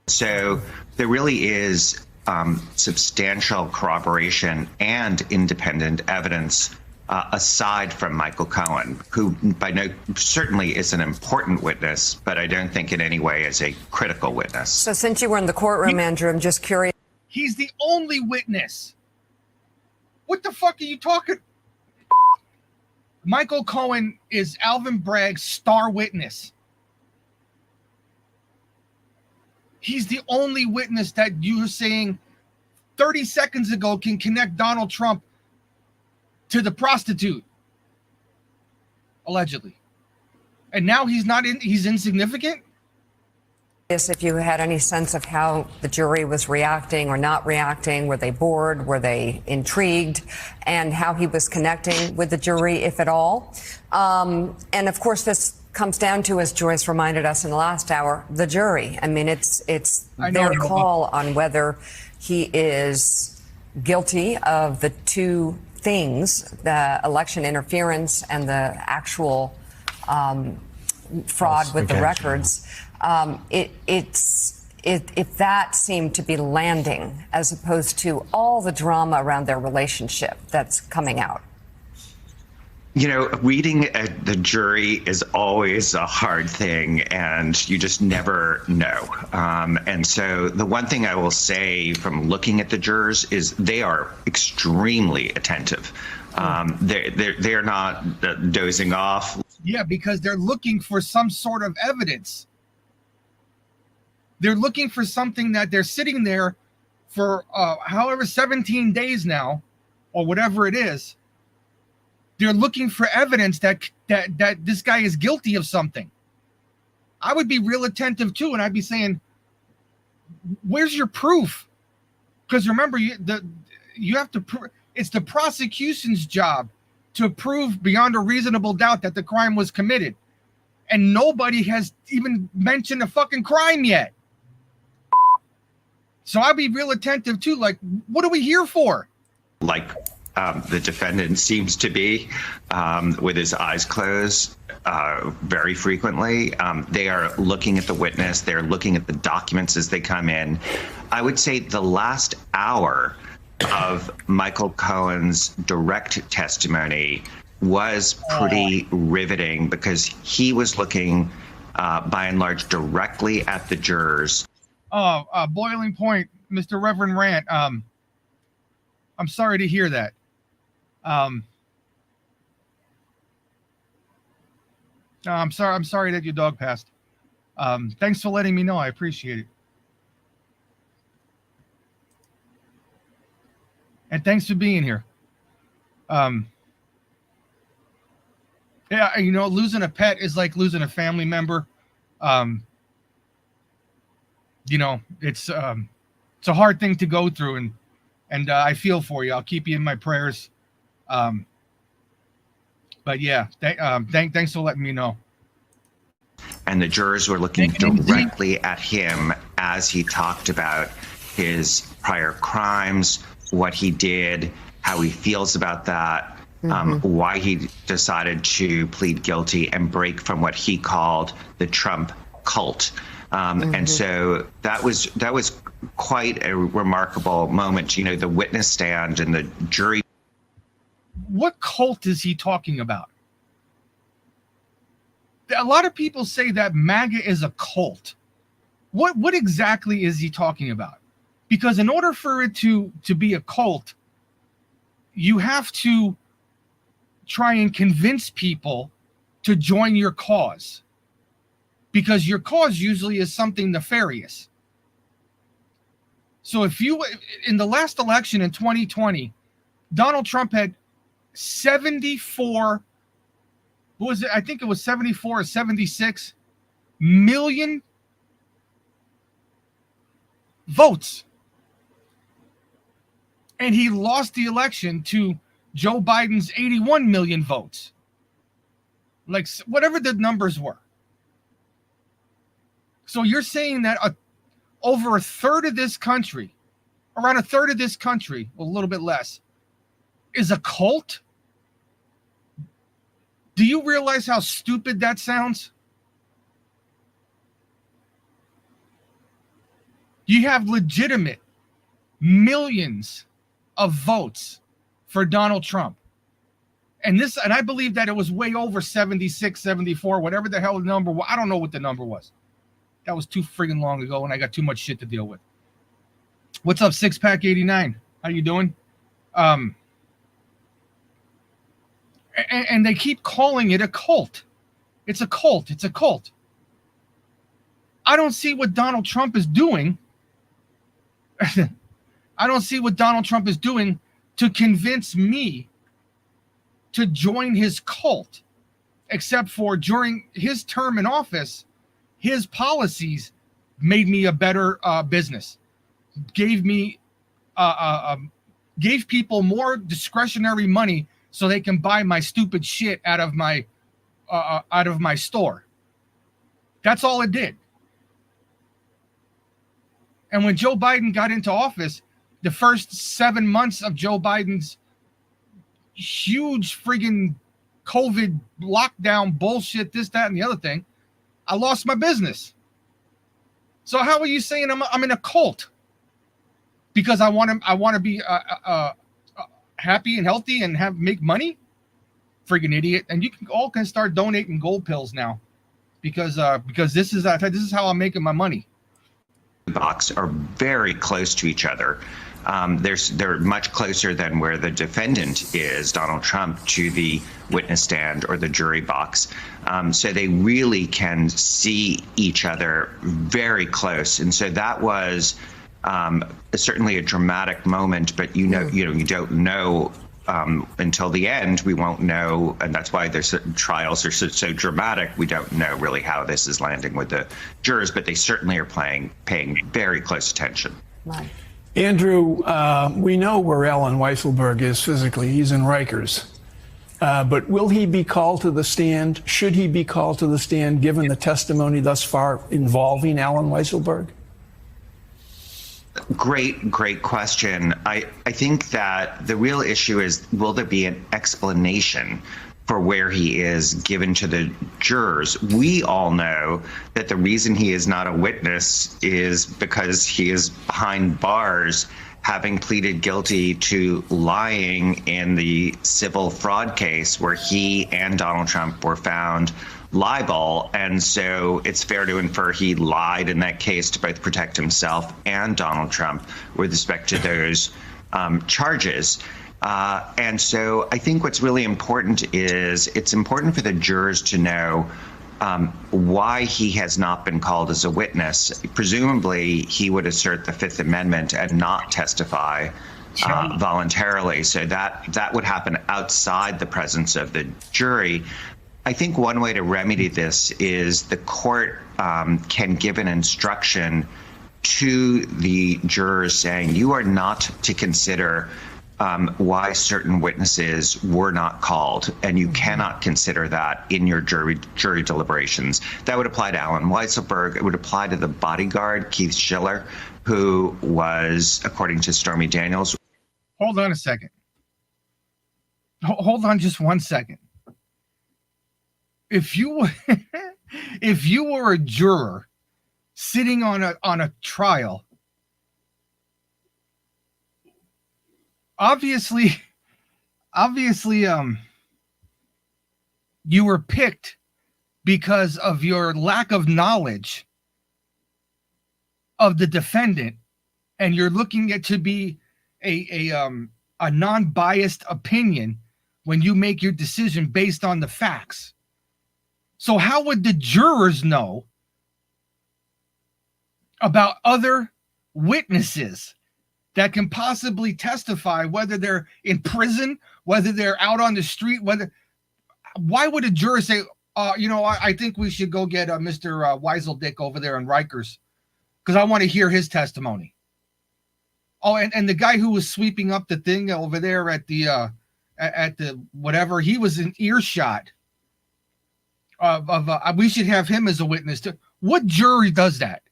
So there really is substantial corroboration and independent evidence aside from Michael Cohen, who certainly is an important witness, but I don't think in any way is a critical witness. So since you were in the courtroom, Andrew, I'm just curious. He's the only witness. What the fuck are you talking? Michael Cohen is Alvin Bragg's star witness. He's the only witness that you're saying 30 seconds ago can connect Donald Trump to the prostitute, allegedly. And now he's insignificant? If you had any sense of how the jury was reacting or not reacting, were they bored, were they intrigued, and how he was connecting with the jury, if at all. And of course, this comes down to, as Joyce reminded us in the last hour, the jury. I mean, it's their call on whether he is guilty of the two things, the election interference and the actual fraud with the records. If that seemed to be landing, as opposed to all the drama around their relationship that's coming out. You know, reading the jury is always a hard thing, and you just never know. And so the one thing I will say from looking at the jurors is they are extremely attentive. They're not dozing off. Yeah, because they're looking for some sort of evidence. They're looking for something that they're sitting there for however 17 days now, or whatever it is. They're looking for evidence that this guy is guilty of something. I would be real attentive too, and I'd be saying, "Where's your proof?" Because remember, you have to. It's the prosecution's job to prove beyond a reasonable doubt that the crime was committed, and nobody has even mentioned a fucking crime yet. So I'll be real attentive too. Like, what are we here for? Like the defendant seems to be, with his eyes closed very frequently. They are looking at the witness. They're looking at the documents as they come in. I would say the last hour of Michael Cohen's direct testimony was pretty riveting because he was looking, by and large, directly at the jurors. Boiling point, Mr. Reverend Rant. I'm sorry to hear that. I'm sorry that your dog passed. Thanks for letting me know. I appreciate it. And thanks for being here. Yeah, you know, losing a pet is like losing a family member. You know, it's a hard thing to go through, and I feel for you. I'll keep you in my prayers. But yeah, thanks for letting me know. And the jurors were looking directly at him as he talked about his prior crimes, what he did, how he feels about that, why he decided to plead guilty and break from what he called the Trump cult. And so that was quite a remarkable moment. You know, the witness stand and the jury. What cult is he talking about? A lot of people say that MAGA is a cult. What exactly is he talking about? Because in order for it to be a cult, you have to try and convince people to join your cause. Because your cause usually is something nefarious. So if you, in the last election in 2020, Donald Trump had 74, what was it? I think it was 74 or 76 million votes. And he lost the election to Joe Biden's 81 million votes. Like whatever the numbers were. So you're saying that over a third of this country, around a third of this country, a little bit less, is a cult? Do you realize how stupid that sounds? You have legitimate millions of votes for Donald Trump. And I believe that it was way over 76, 74, whatever the hell the number was. I don't know what the number was. That was too friggin' long ago, and I got too much shit to deal with. What's up, Six Pack 89? How you doing? And they keep calling it a cult. It's a cult. It's a cult. I don't see what Donald Trump is doing. I don't see what Donald Trump is doing to convince me to join his cult, except for during his term in office, his policies made me a better business, gave people more discretionary money so they can buy my stupid shit out of my out of my store. That's all it did. And when Joe Biden got into office, the first 7 months of Joe Biden's huge friggin' COVID lockdown bullshit, this, that, and the other thing, I lost my business. So how are you saying I'm in a cult? Because I want to be happy and healthy and make money? Friggin' idiot! And you can start donating gold pills now, because this is how I'm making my money. Box are very close to each other. They're much closer than where the defendant is, Donald Trump, to the witness stand or the jury box. So they really can see each other very close. And so that was certainly a dramatic moment, but you don't know until the end. We won't know, and that's why there's certain trials are so dramatic. We don't know really how this is landing with the jurors, but they certainly are paying very close attention. Right. Andrew, we know where Allen Weisselberg is physically. He's in Rikers. But will he be called to the stand? Should he be called to the stand, given the testimony thus far involving Allen Weisselberg? Great question. I think that the real issue is, will there be an explanation for where he is given to the jurors? We all know that the reason he is not a witness is because he is behind bars, having pleaded guilty to lying in the civil fraud case where he and Donald Trump were found liable. And so it's fair to infer he lied in that case to both protect himself and Donald Trump with respect to those charges. And so I think what's really important is it's important for the jurors to know why he has not been called as a witness. Presumably, he would assert the Fifth Amendment and not testify voluntarily. So that would happen outside the presence of the jury. I think one way to remedy this is the court can give an instruction to the jurors saying, you are not to consider why certain witnesses were not called, and you cannot consider that in your jury deliberations. That would apply to Allen Weisselberg. It would apply to the bodyguard, Keith Schiller, who was, according to Stormy Daniels. Hold on a second. Hold on just 1 second. If you were a juror sitting on a trial, obviously, you were picked because of your lack of knowledge of the defendant, and you're looking at to be a non-biased opinion when you make your decision based on the facts. So how would the jurors know about other witnesses that can possibly testify, whether they're in prison, whether they're out on the street, why would a juror say, I think we should go get Mr. Weiseldick over there in Rikers because I want to hear his testimony. Oh, and the guy who was sweeping up the thing over there at the whatever, he was in earshot of we should have him as a witness. What jury does that?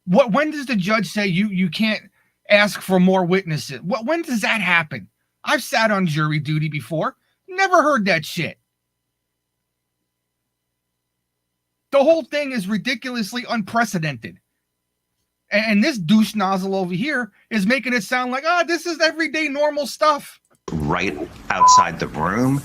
When does the judge say you can't ask for more witnesses? When does that happen? I've sat on jury duty before. Never heard that shit. The whole thing is ridiculously unprecedented. And this douche nozzle over here is making it sound like, this is everyday normal stuff. Right outside the room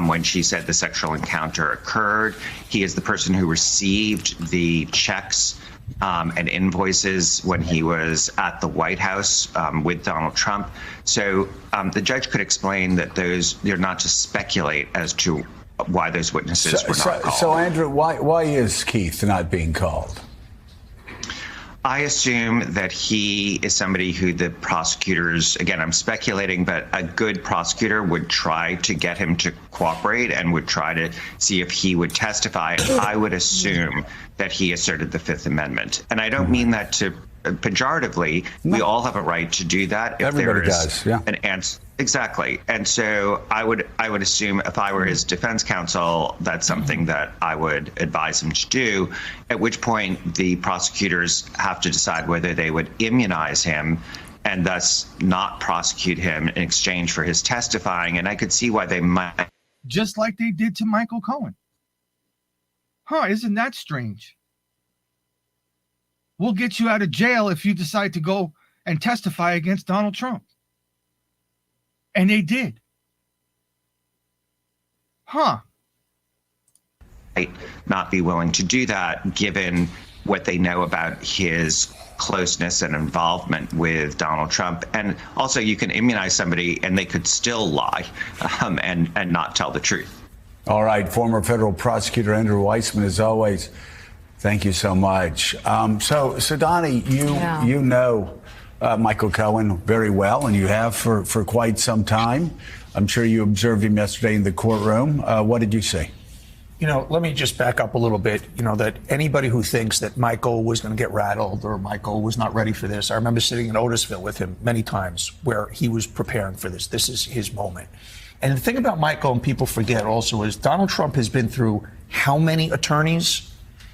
when she said the sexual encounter occurred. He is the person who received the checks and invoices when he was at the White House with Donald Trump. So the judge could explain that they're not to speculate as to why those witnesses were not called. So Andrew, why is Keith not being called? I assume that he is somebody who the prosecutors, again, I'm speculating, but a good prosecutor would try to get him to cooperate and would try to see if he would testify. I would assume that he asserted the Fifth Amendment. And I don't mean that to pejoratively. We all have a right to do that. If Everybody there is does, yeah. an answer. Exactly. And so I would assume if I were his defense counsel, that's something that I would advise him to do, at which point the prosecutors have to decide whether they would immunize him and thus not prosecute him in exchange for his testifying. And I could see why they might. Just like they did to Michael Cohen. Isn't that strange? We'll get you out of jail if you decide to go and testify against Donald Trump. And they did. Might not be willing to do that given what they know about his closeness and involvement with Donald Trump. And also you can immunize somebody and they could still lie and not tell the truth. All right. Former federal prosecutor Andrew Weissmann, as always, thank you so much. So Donnie, you know Michael Cohen very well, and you have for quite some time. I'm sure you observed him yesterday in the courtroom. What did you see? Let me just back up a little bit. That anybody who thinks that Michael was going to get rattled or Michael was not ready for this, I remember sitting in Otisville with him many times where he was preparing for this. This is his moment. And the thing about Michael, and people forget also, is Donald Trump has been through how many attorneys?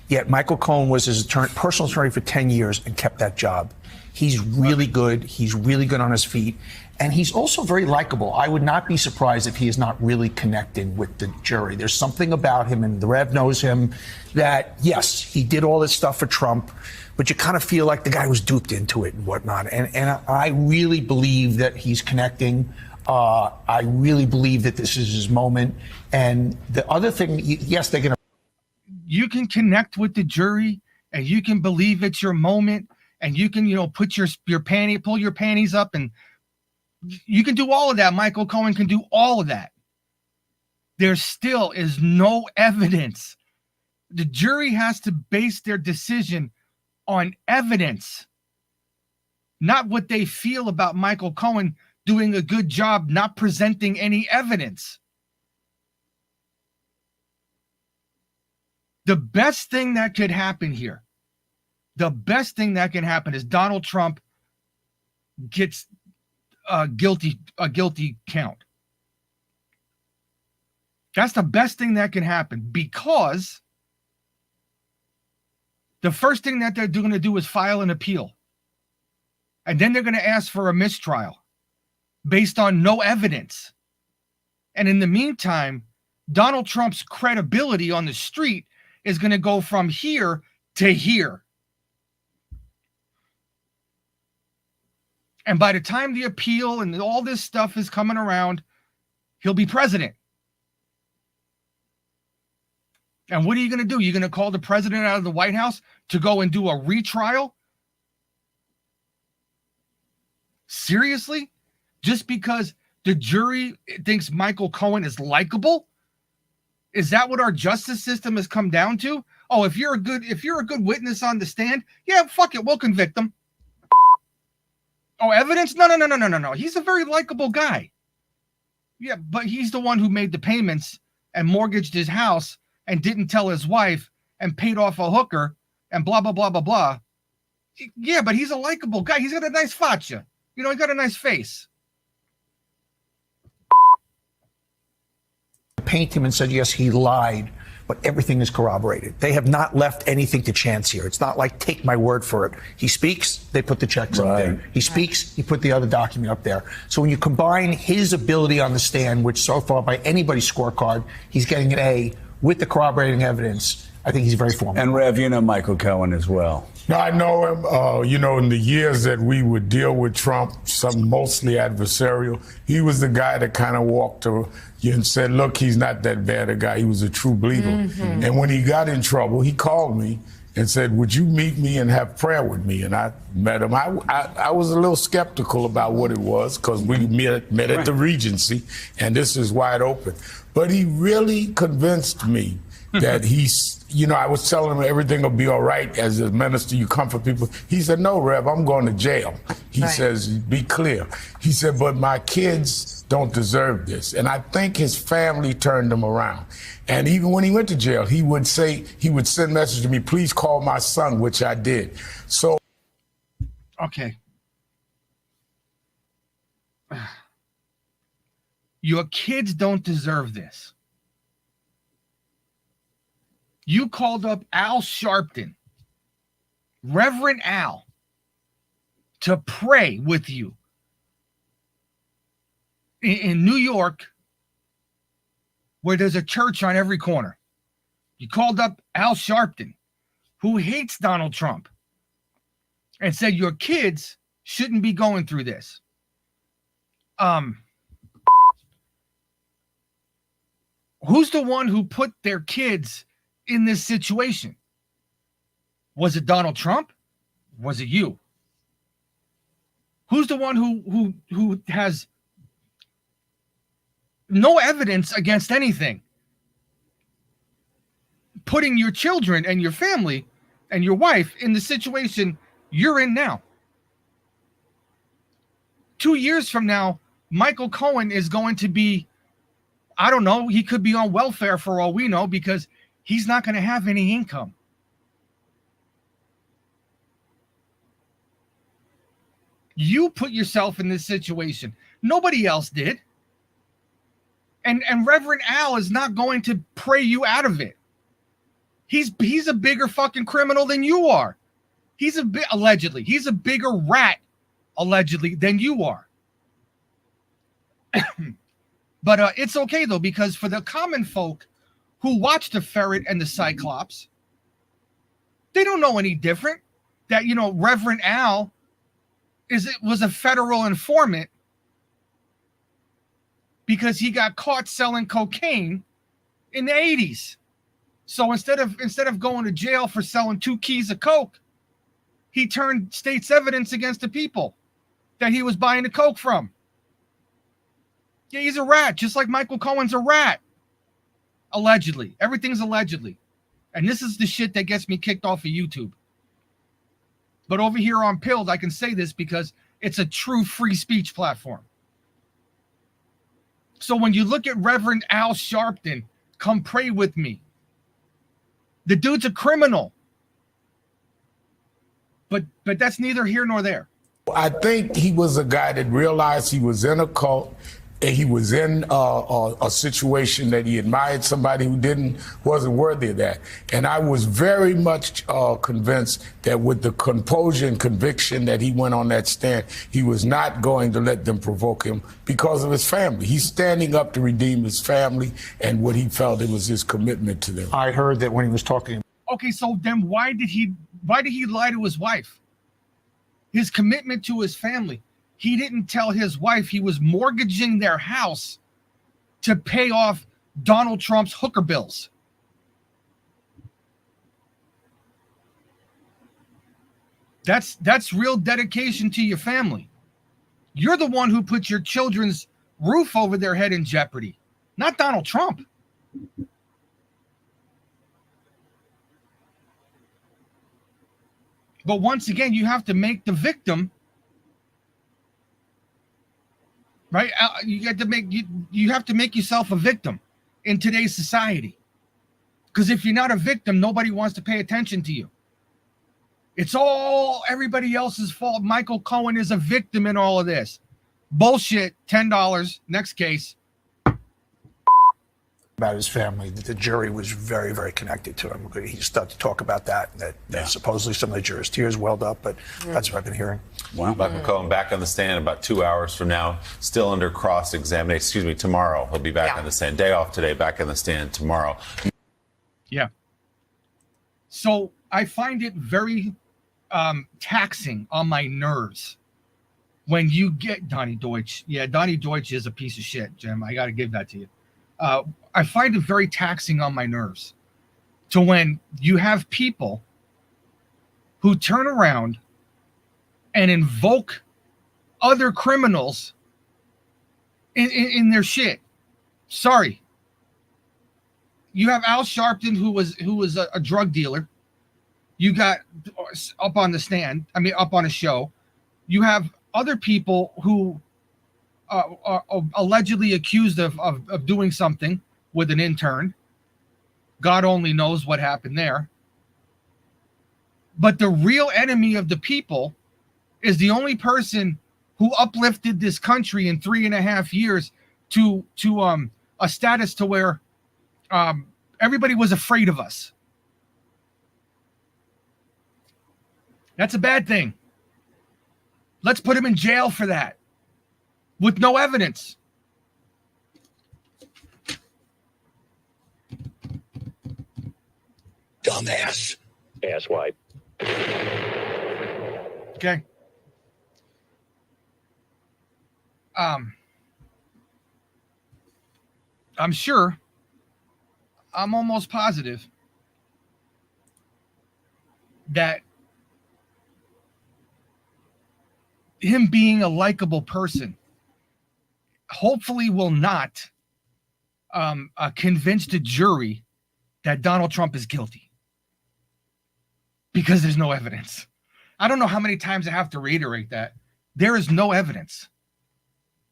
Yet Michael Cohen was his personal attorney for 10 years and kept that job. He's really good. He's really good on his feet. And he's also very likable. I would not be surprised if he is not really connected with the jury. There's something about him, and the Rev knows him, that, yes, he did all this stuff for Trump, but you kind of feel like the guy was duped into it and whatnot. And I really believe that he's connecting. I really believe that this is his moment. And the other thing, yes, they're going to. You can connect with the jury, and you can believe it's your moment, and you can, put pull your panties up, and you can do all of that. Michael Cohen can do all of that. There still is no evidence. The jury has to base their decision on evidence, not what they feel about Michael Cohen doing a good job not presenting any evidence. The best thing that could happen here, the best thing that can happen is Donald Trump gets a guilty count. That's the best thing that can happen, because the first thing that they're going to do is file an appeal. And then they're going to ask for a mistrial based on no evidence. And in the meantime, Donald Trump's credibility on the street is going to go from here to here. And by the time the appeal and all this stuff is coming around, he'll be president. And what are you going to do? You're going to call the president out of the White House to go and do a retrial? Seriously? Just because the jury thinks Michael Cohen is likable? Is that what our justice system has come down to? Oh, if you're a good witness on the stand, yeah, fuck it, we'll convict them. Oh, evidence? No. He's a very likable guy. Yeah, but he's the one who made the payments and mortgaged his house and didn't tell his wife and paid off a hooker and blah, blah, blah, blah, blah. Yeah, but he's a likable guy. He's got a nice faccia. He got a nice face. Paint him and said, yes, he lied, but everything is corroborated. They have not left anything to chance here. It's not like, take my word for it. He speaks, they put the checks up there. He speaks, he put the other document up there. So when you combine his ability on the stand, which so far by anybody's scorecard, he's getting an A, with the corroborating evidence, I think he's very formidable. And Rev, you know Michael Cohen as well. I know him, in the years that we would deal with Trump, some mostly adversarial, he was the guy that kind of walked to you and said, look, he's not that bad a guy. He was a true believer. Mm-hmm. And when he got in trouble, he called me and said, would you meet me and have prayer with me? And I met him. I was a little skeptical about what it was because we met at the Regency, and this is wide open. But he really convinced me that he's, I was telling him everything will be all right. As a minister, you comfort people. He said, no, Rev, I'm going to jail. He says, be clear. He said, but my kids don't deserve this. And I think his family turned him around. And even when he went to jail, he would send messages to me, please call my son, which I did. So Okay. Your kids don't deserve this. You called up Al Sharpton, Reverend Al, to pray with you in New York, where there's a church on every corner. You called up Al Sharpton, who hates Donald Trump, and said your kids shouldn't be going through this. Who's the one who put their kids in this situation? Was it Donald Trump? Was it you? Who's the one who has no evidence against anything, putting your children and your family and your wife in the situation you're in now? 2 years from now, Michael Cohen is going to be, I don't know, he could be on welfare for all we know, because he's not going to have any income. You put yourself in this situation. Nobody else did. And Reverend Al is not going to pray you out of it. He's a bigger fucking criminal than you are. Allegedly. He's a bigger rat, allegedly, than you are. But it's okay, though, because for the common folk who watch the Ferret and the Cyclops, they don't know any different. That, Reverend Al was a federal informant because he got caught selling cocaine in the 80s. So instead of going to jail for selling 2 keys of coke, he turned state's evidence against the people that he was buying the coke from. Yeah, he's a rat, just like Michael Cohen's a rat. Allegedly. Everything's allegedly. And this is the shit that gets me kicked off of YouTube. But over here on Pilled, I can say this because it's a true free speech platform. So when you look at Reverend Al Sharpton, come pray with me. The dude's a criminal. But that's neither here nor there. I think he was a guy that realized he was in a cult, and he was in a situation that he admired somebody who wasn't worthy of that. And I was very much convinced that with the composure and conviction that he went on that stand, he was not going to let them provoke him because of his family. He's standing up to redeem his family and what he felt it was his commitment to them. I heard that when he was talking. Okay, so then why did he lie to his wife? His commitment to his family. He didn't tell his wife he was mortgaging their house to pay off Donald Trump's hooker bills. That's real dedication to your family. You're the one who put your children's roof over their head in jeopardy, not Donald Trump. But once again, you have to make the victim, right? You have to make yourself a victim in today's society. Because if you're not a victim, nobody wants to pay attention to you. It's all everybody else's fault. Michael Cohen is a victim in all of this. Bullshit. $10. Next case. About his family, that the jury was very, very connected to him. He started to talk about that supposedly some of the jurors' tears welled up, but that's what I've been hearing. Wow. Michael Cohen back on the stand about 2 hours from now, still under cross-examination. Tomorrow he'll be back on the stand. Day off today, back on the stand tomorrow. Yeah. So I find it very taxing on my nerves when you get Donnie Deutsch. Yeah, Donnie Deutsch is a piece of shit, Jim. I got to give that to you. I find it very taxing on my nerves to when you have people who turn around and invoke other criminals in their shit. Sorry. You have Al Sharpton, who was a drug dealer. You got up on the stand, up on a show. You have other people who are allegedly accused of doing something with an intern. God only knows what happened there. But the real enemy of the people is the only person who uplifted this country in 3.5 years to a status to where everybody was afraid of us. That's a bad thing. Let's put him in jail for that with no evidence. Dumbass. Asswipe. Okay. I'm sure, I'm almost positive that him being a likable person hopefully will not convince the jury that Donald Trump is guilty, because there's no evidence. I don't know how many times I have to reiterate that. There is no evidence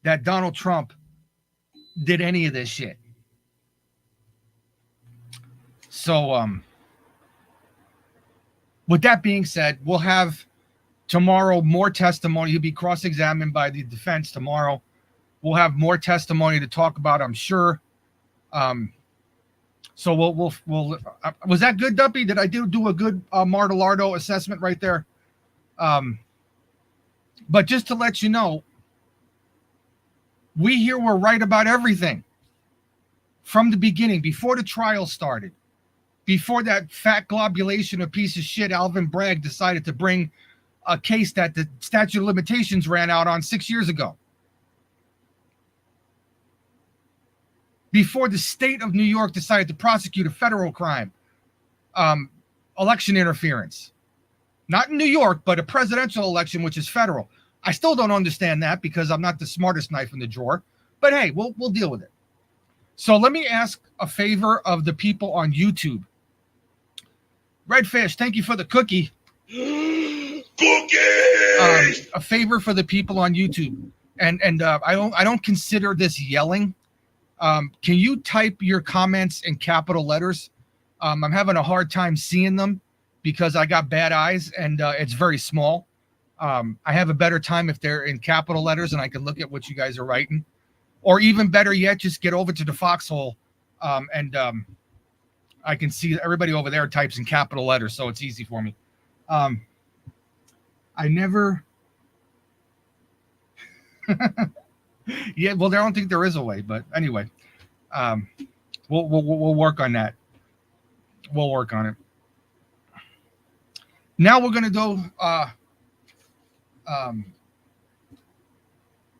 that Donald Trump did any of this shit. So, with that being said, we'll have tomorrow more testimony. He'll be cross-examined by the defense tomorrow. We'll have more testimony to talk about, I'm sure. So we'll was that good, Duppy? Did I do a good Martelardo assessment right there? But just to let you know, we here were right about everything from the beginning, before the trial started, before that fat globulation of piece of shit Alvin Bragg decided to bring a case that the statute of limitations ran out on 6 years ago. Before the state of New York decided to prosecute a federal crime, election interference. Not in New York, but a presidential election, which is federal. I still don't understand that because I'm not the smartest knife in the drawer. But hey, we'll deal with it. So let me ask a favor of the people on YouTube. Redfish, thank you for the cookie. Cookies! A favor for the people on YouTube. And I don't consider this yelling. Can you type your comments in capital letters? I'm having a hard time seeing them because I got bad eyes and it's very small. I have a better time if they're in capital letters and I can look at what you guys are writing. Or even better yet, just get over to the foxhole and I can see everybody over there types in capital letters, so it's easy for me. I never... Yeah, well, I don't think there is a way, but anyway, we'll work on that. We'll work on it. Now we're gonna go.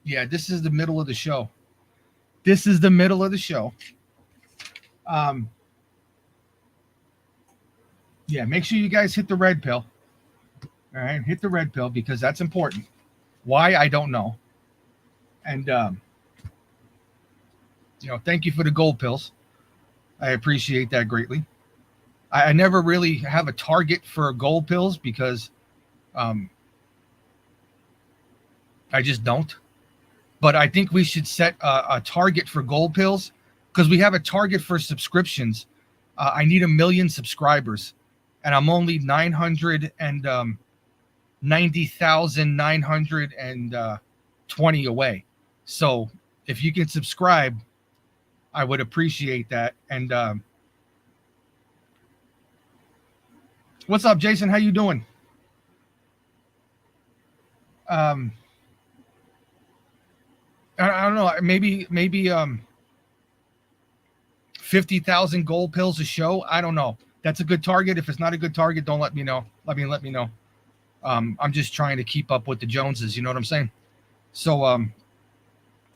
Yeah, this is the middle of the show. This is the middle of the show. Yeah, make sure you guys hit the red pill. All right, hit the red pill because that's important. Why, I don't know. And, thank you for the gold pills. I appreciate that greatly. I never really have a target for gold pills because I just don't. But I think we should set a target for gold pills because we have a target for subscriptions. I need 1 million subscribers, and I'm only 990,920 away. So if you can subscribe, I would appreciate that. And what's up, Jason? How you doing? I don't know. Maybe 50,000 gold pills a show. I don't know. That's a good target. If it's not a good target, don't let me know. Let me know. I'm just trying to keep up with the Joneses. You know what I'm saying? So,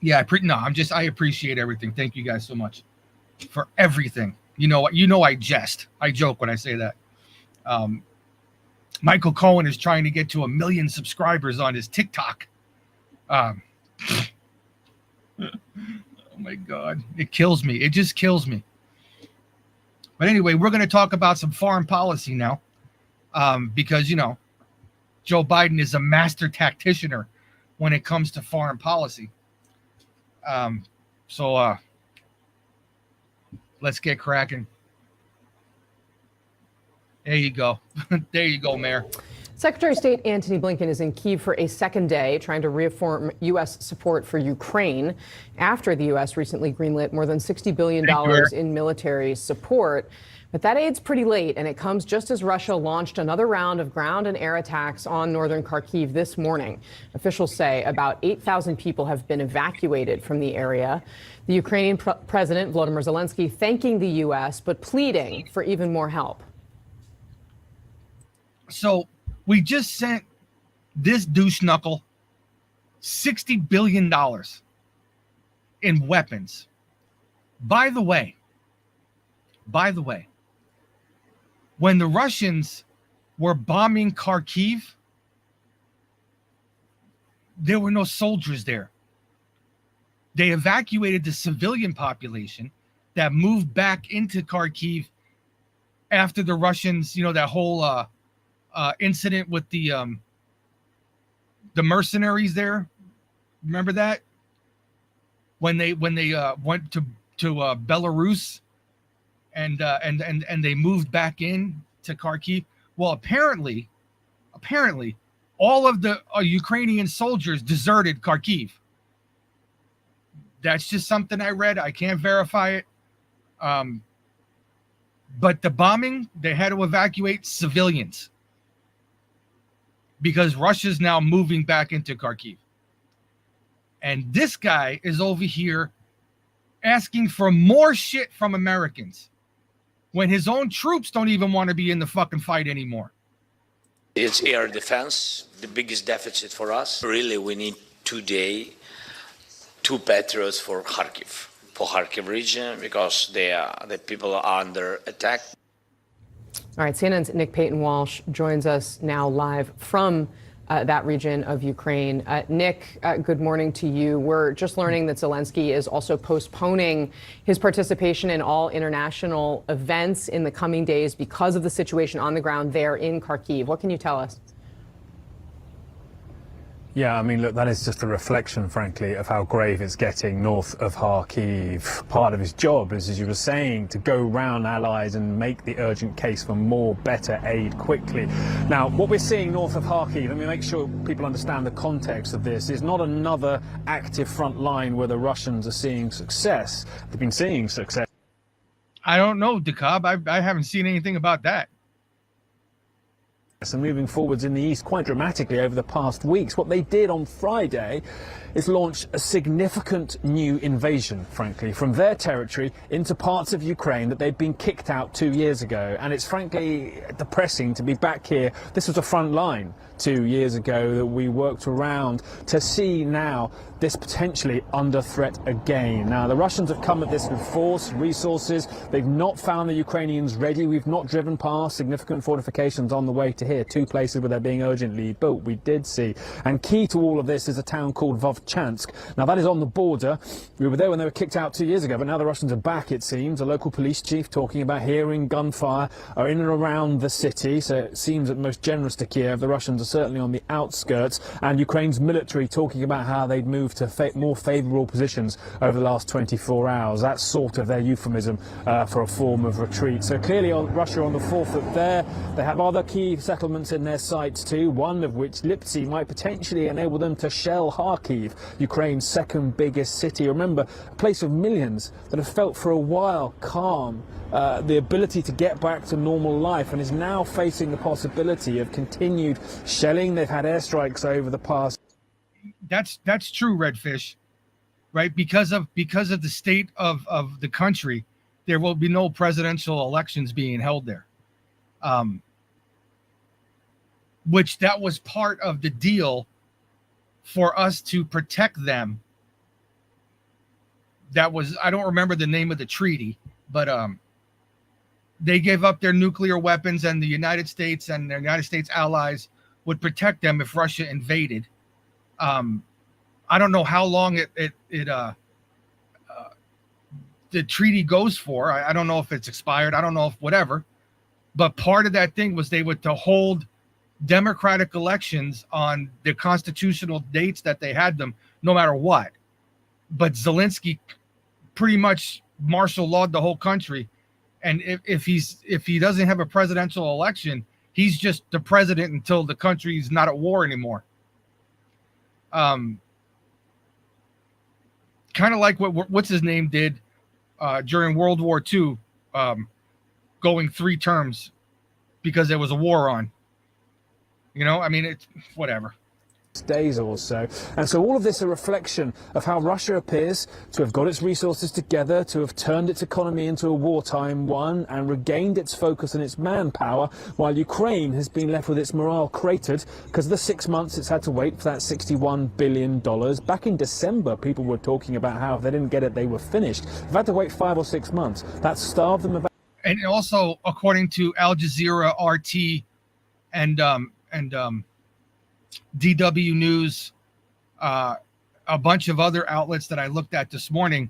yeah, I appreciate everything. Thank you guys so much for everything. You know, I joke when I say that. Michael Cohen is trying to get to 1 million subscribers on his TikTok. Oh my God, it kills me. It just kills me. But anyway, we're going to talk about some foreign policy now, because Joe Biden is a master tacticianer when it comes to foreign policy. So let's get cracking. There you go. There you go, Mayor. Secretary of State Antony Blinken is in Kyiv for a second day, trying to reaffirm U.S. support for Ukraine after the U.S. recently greenlit more than $60 billion in military support. But that aid's pretty late, and it comes just as Russia launched another round of ground and air attacks on northern Kharkiv this morning. Officials say about 8,000 people have been evacuated from the area. The Ukrainian President Volodymyr Zelensky thanking the U.S., but pleading for even more help. So we just sent this douche knuckle $60 billion in weapons. By the way, when the Russians were bombing Kharkiv, there were no soldiers there. They evacuated the civilian population that moved back into Kharkiv after the Russians, that whole incident with the mercenaries there. Remember that? When they went to Belarus and they moved back in to Kharkiv. Well, apparently, all of the Ukrainian soldiers deserted Kharkiv. That's just something I read. I can't verify it. But the bombing, they had to evacuate civilians because Russia's now moving back into Kharkiv. And this guy is over here asking for more shit from Americans when his own troops don't even want to be in the fucking fight anymore. It's air defense, the biggest deficit for us. Really, we need today 2 Patriots for Kharkiv region, because the people are under attack. All right, CNN's Nick Payton-Walsh joins us now live from that region of Ukraine. Nick, good morning to you. We're just learning that Zelensky is also postponing his participation in all international events in the coming days because of the situation on the ground there in Kharkiv. What can you tell us? Yeah, I mean, look, that is just a reflection, frankly, of how grave it's getting north of Kharkiv. Part of his job is, as you were saying, to go round allies and make the urgent case for more, better aid quickly. Now, what we're seeing north of Kharkiv, let me make sure people understand the context of this, is not another active front line where the Russians are seeing success. They've been seeing success. I don't know, DeKalb. I haven't seen anything about that. And moving forwards in the east quite dramatically over the past weeks. What they did on Friday is launch a significant new invasion, frankly, from their territory into parts of Ukraine that they'd been kicked out 2 years ago. And it's frankly depressing to be back here. This was a front line 2 years ago that we worked around, to see now this potentially under threat again. Now, the Russians have come at this with force, resources. They've not found the Ukrainians ready. We've not driven past significant fortifications on the way to here, 2 places where they're being urgently built. We did see. And key to all of this is a town called Vovchansk. Now, that is on the border. We were there when they were kicked out 2 years ago, but now the Russians are back, it seems. A local police chief talking about hearing gunfire are in and around the city, so it seems at most generous to Kiev. The Russians are certainly on the outskirts, and Ukraine's military talking about how they'd moved to more favourable positions over the last 24 hours. That's sort of their euphemism for a form of retreat. So clearly Russia on the forefoot there. They have other key settlements in their sights too, one of which, Lipsy, might potentially enable them to shell Kharkiv, Ukraine's second biggest city. Remember, a place of millions that have felt for a while calm, the ability to get back to normal life, and is now facing the possibility of continued shelling. They've had airstrikes over the past. That's true, Redfish, right? Because of the state of the country, there will be no presidential elections being held there. Which that was part of the deal for us to protect them. That was, I don't remember the name of the treaty, but they gave up their nuclear weapons, and the United States and their United States allies would protect them if Russia invaded. I don't know how long the treaty goes for. I don't know if it's expired. I don't know if whatever. But part of that thing was they were to hold democratic elections on the constitutional dates that they had them, no matter what. But Zelensky pretty much martial lawed the whole country, and if he doesn't have a presidential election, He's just the president until the country's not at war anymore. Kind of like what's his name did during World War II, going 3 terms because there was a war on. You know, I mean, it's whatever. Days or so. And so all of this a reflection of how Russia appears to have got its resources together, to have turned its economy into a wartime one and regained its focus and its manpower, while Ukraine has been left with its morale cratered because of the 6 months it's had to wait for that $61 billion. Back in December, people were talking about how if they didn't get it, they were finished. They've had to wait 5 or 6 months. That starved them. And also, according to Al Jazeera, RT, and DW News, a bunch of other outlets that I looked at this morning,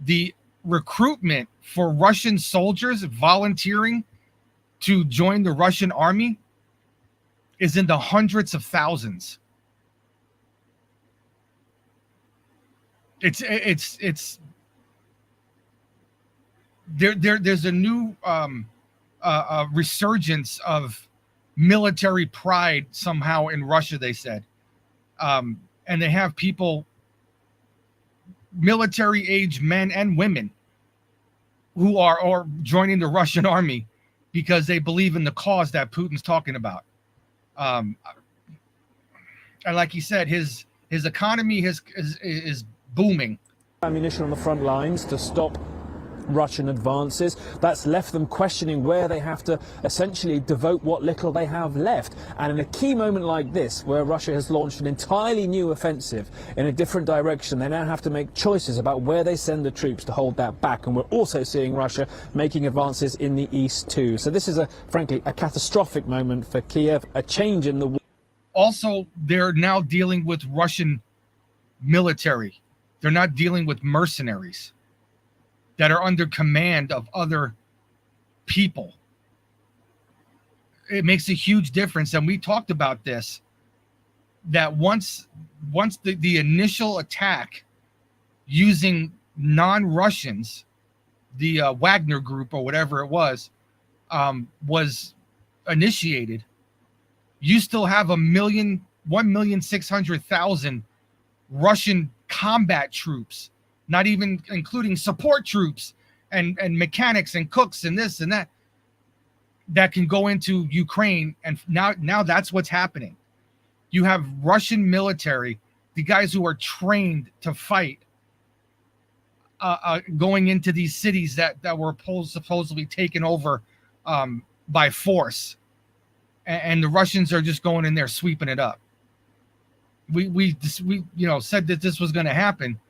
the recruitment for Russian soldiers volunteering to join the Russian army is in the hundreds of thousands. It's there's a new resurgence of military pride somehow in Russia, they said. And they have people, military age men and women, who are joining the Russian army because they believe in the cause that Putin's talking about. And like he said, his economy is booming. Ammunition on the front lines to stop Russian advances. That's left them questioning where they have to essentially devote what little they have left. And in a key moment like this, where Russia has launched an entirely new offensive in a different direction, they now have to make choices about where they send the troops to hold that back. And we're also seeing Russia making advances in the east too. So this is frankly a catastrophic moment for Kiev, a change in the... Also, they're now dealing with Russian military. They're not dealing with mercenaries that are under command of other people. It makes a huge difference. And we talked about this, that once the initial attack using non-Russians, the Wagner group or whatever it was initiated, you still have 1,600,000 Russian combat troops, not even including support troops and mechanics and cooks and this and that can go into Ukraine. And now that's what's happening. You have Russian military, the guys who are trained to fight, going into these cities that were supposedly taken over by force. And the Russians are just going in there sweeping it up. We said that this was going to happen.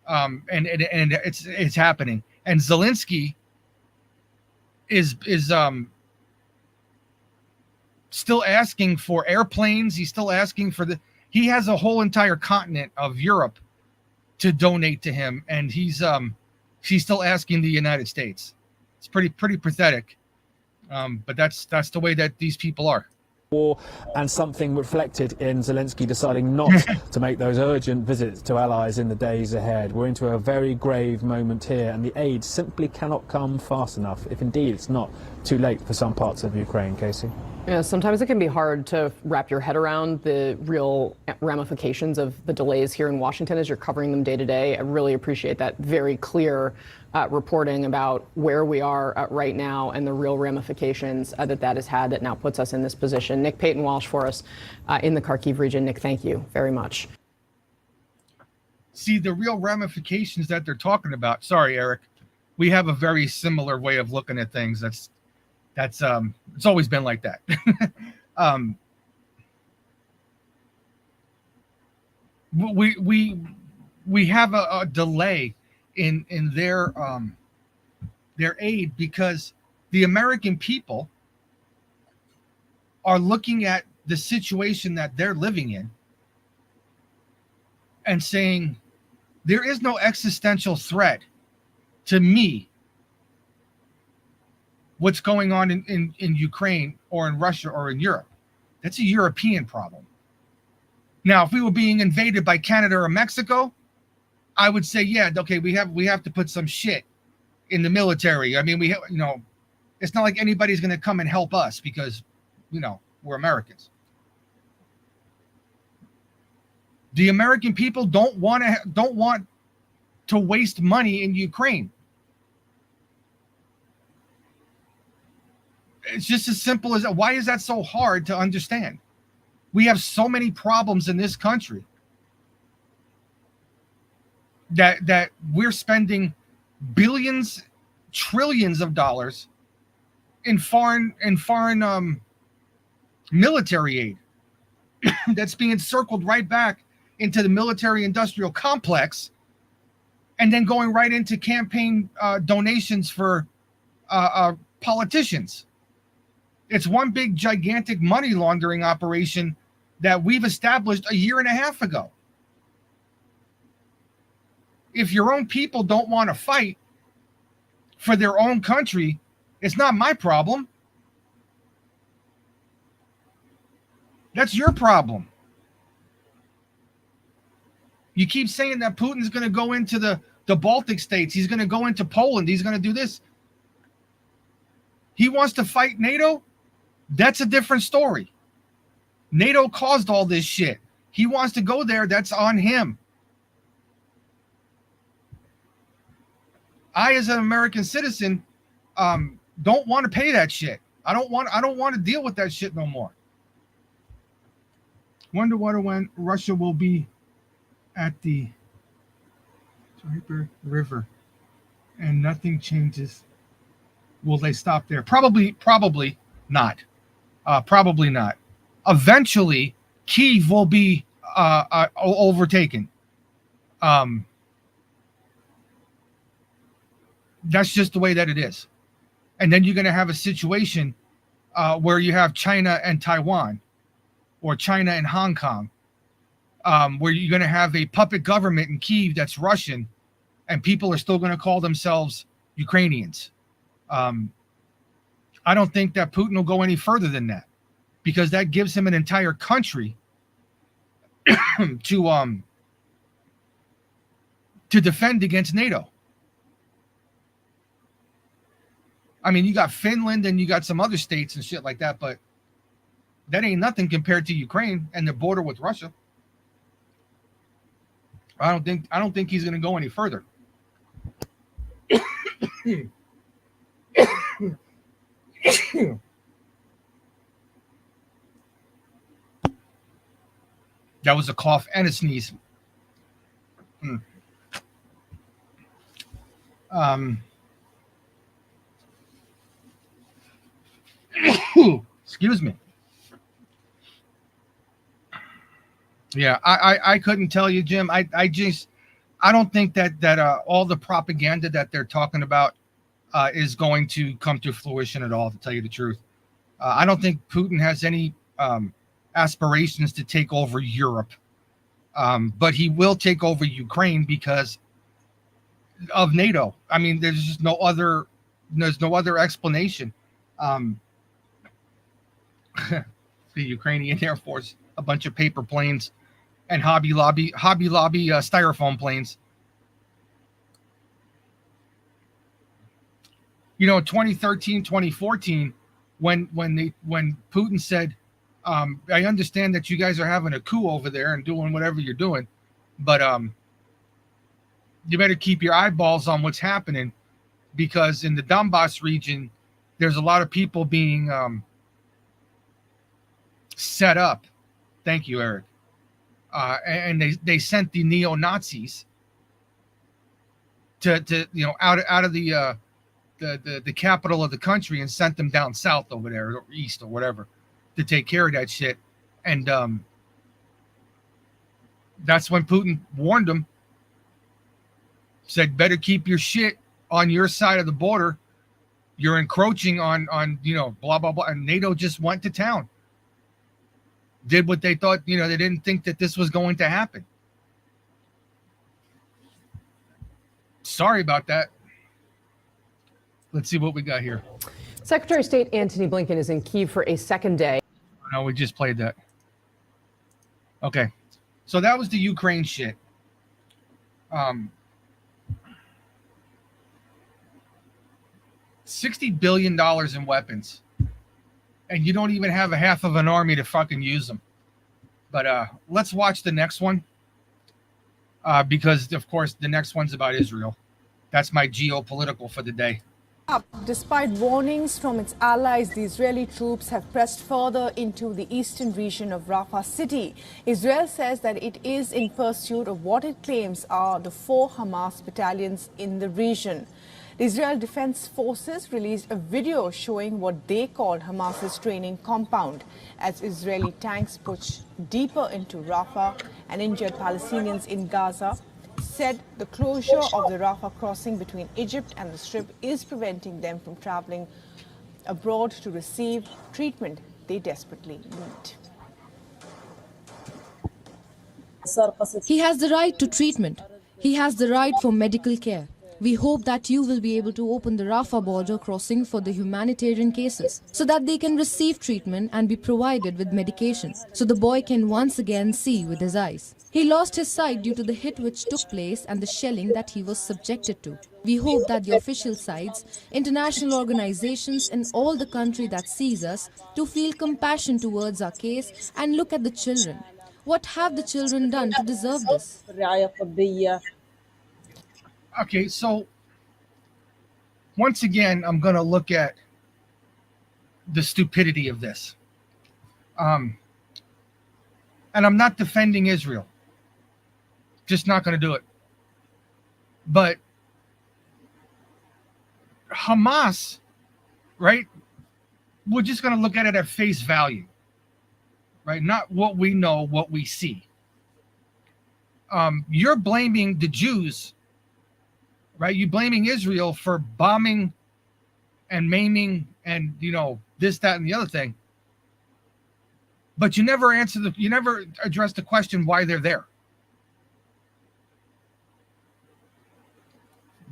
And it's happening. And Zelensky is still asking for airplanes. He's still asking for he has a whole entire continent of Europe to donate to him, and he's still asking the United States. It's pretty pathetic. But that's the way that these people are. War, and something reflected in Zelensky deciding not to make those urgent visits to allies in the days ahead. We're into a very grave moment here, and the aid simply cannot come fast enough, if indeed it's not too late for some parts of Ukraine. Casey? Yeah, sometimes it can be hard to wrap your head around the real ramifications of the delays here in Washington as you're covering them day to day. I really appreciate that very clear reporting about where we are right now and the real ramifications that has had that now puts us in this position. Nick Peyton Walsh for us in the Kharkiv region. Nick, thank you very much. See, the real ramifications that they're talking about. Sorry, Eric. We have a very similar way of looking at things. That's it's always been like that. We have a delay in their aid because the American people are looking at the situation that they're living in and saying there is no existential threat to me. What's going on in Ukraine or in Russia or in Europe. That's a European problem. Now, if we were being invaded by Canada or Mexico, I would say, yeah, okay, we have to put some shit in the military. I mean, it's not like anybody's going to come and help us because we're Americans. The American people don't want to waste money in Ukraine. It's just as simple as that. Why is that so hard to understand? We have so many problems in this country that we're spending billions, trillions of dollars in foreign military aid that's being circled right back into the military industrial complex, and then going right into campaign donations for politicians. It's one big gigantic money laundering operation that we've established a year and a half ago. If your own people don't want to fight for their own country, it's not my problem. That's your problem. You keep saying that Putin's going to go into the Baltic states. He's going to go into Poland. He's going to do this. He wants to fight NATO. That's a different story. NATO caused all this shit. He wants to go there. That's on him. I, as an American citizen, don't want to pay that shit. I don't want to deal with that shit no more. Wonder when Russia will be at the Dnieper River and nothing changes. Will they stop there? Probably not. Probably not. Eventually, Kyiv will be overtaken. That's just the way that it is. And then you're going to have a situation where you have China and Taiwan, or China and Hong Kong, where you're going to have a puppet government in Kyiv that's Russian, and people are still going to call themselves Ukrainians. I don't think that Putin will go any further than that, because that gives him an entire country to defend against NATO. I mean, you got Finland and you got some other states and shit like that, but that ain't nothing compared to Ukraine and the border with Russia. I don't think he's going to go any further. That was a cough and a sneeze. Excuse me. Yeah, I couldn't tell you, Jim. I don't think that all the propaganda that they're talking about is going to come to fruition at all, to tell you the truth. I don't think Putin has any aspirations to take over Europe, but he will take over Ukraine because of NATO. I mean, there's no other explanation. The Ukrainian Air Force, a bunch of paper planes and Hobby Lobby styrofoam planes. You know, 2013, 2014, when Putin said, I understand that you guys are having a coup over there and doing whatever you're doing, but you better keep your eyeballs on what's happening, because in the Donbass region, there's a lot of people being set up. Thank you, Eric. And they sent the neo-Nazis to out of the capital of the country and sent them down south over there, or east or whatever, to take care of that shit. And that's when Putin warned them, said, better keep your shit on your side of the border. You're encroaching on blah, blah, blah. And NATO just went to town. Did what they thought, they didn't think that this was going to happen. Sorry about that. Let's see what we got here. Secretary of State Antony Blinken is in Kyiv for a second day. No, we just played that. Okay. So that was the Ukraine shit. $60 billion in weapons. and you don't even have a half of an army to fucking use them. But let's watch the next one, because of course the next one's about Israel. That's my geopolitical for the day. Despite warnings from its allies, the Israeli troops have pressed further into the eastern region of Rafah city. Israel says that it is in pursuit of what it claims are the 4 Hamas battalions in the region. The Israel Defense Forces released a video showing what they call Hamas's training compound as Israeli tanks push deeper into Rafah, and injured Palestinians in Gaza said the closure of the Rafah crossing between Egypt and the Strip is preventing them from traveling abroad to receive treatment they desperately need. He has the right to treatment. He has the right for medical care. We hope that you will be able to open the Rafah border crossing for the humanitarian cases so that they can receive treatment and be provided with medications so the boy can once again see with his eyes. He lost his sight due to the hit which took place and the shelling that he was subjected to. We hope that the official sides, international organizations and all the country that sees us to feel compassion towards our case and look at the children. What have the children done to deserve this? Okay, so once again, I'm going to look at the stupidity of this. And I'm not defending Israel. Just not going to do it. But Hamas, right? We're just going to look at it at face value, right? Not what we know, what we see. You're blaming the Jews, right? You're blaming Israel for bombing and maiming and, this, that, and the other thing. But you never address the question why they're there.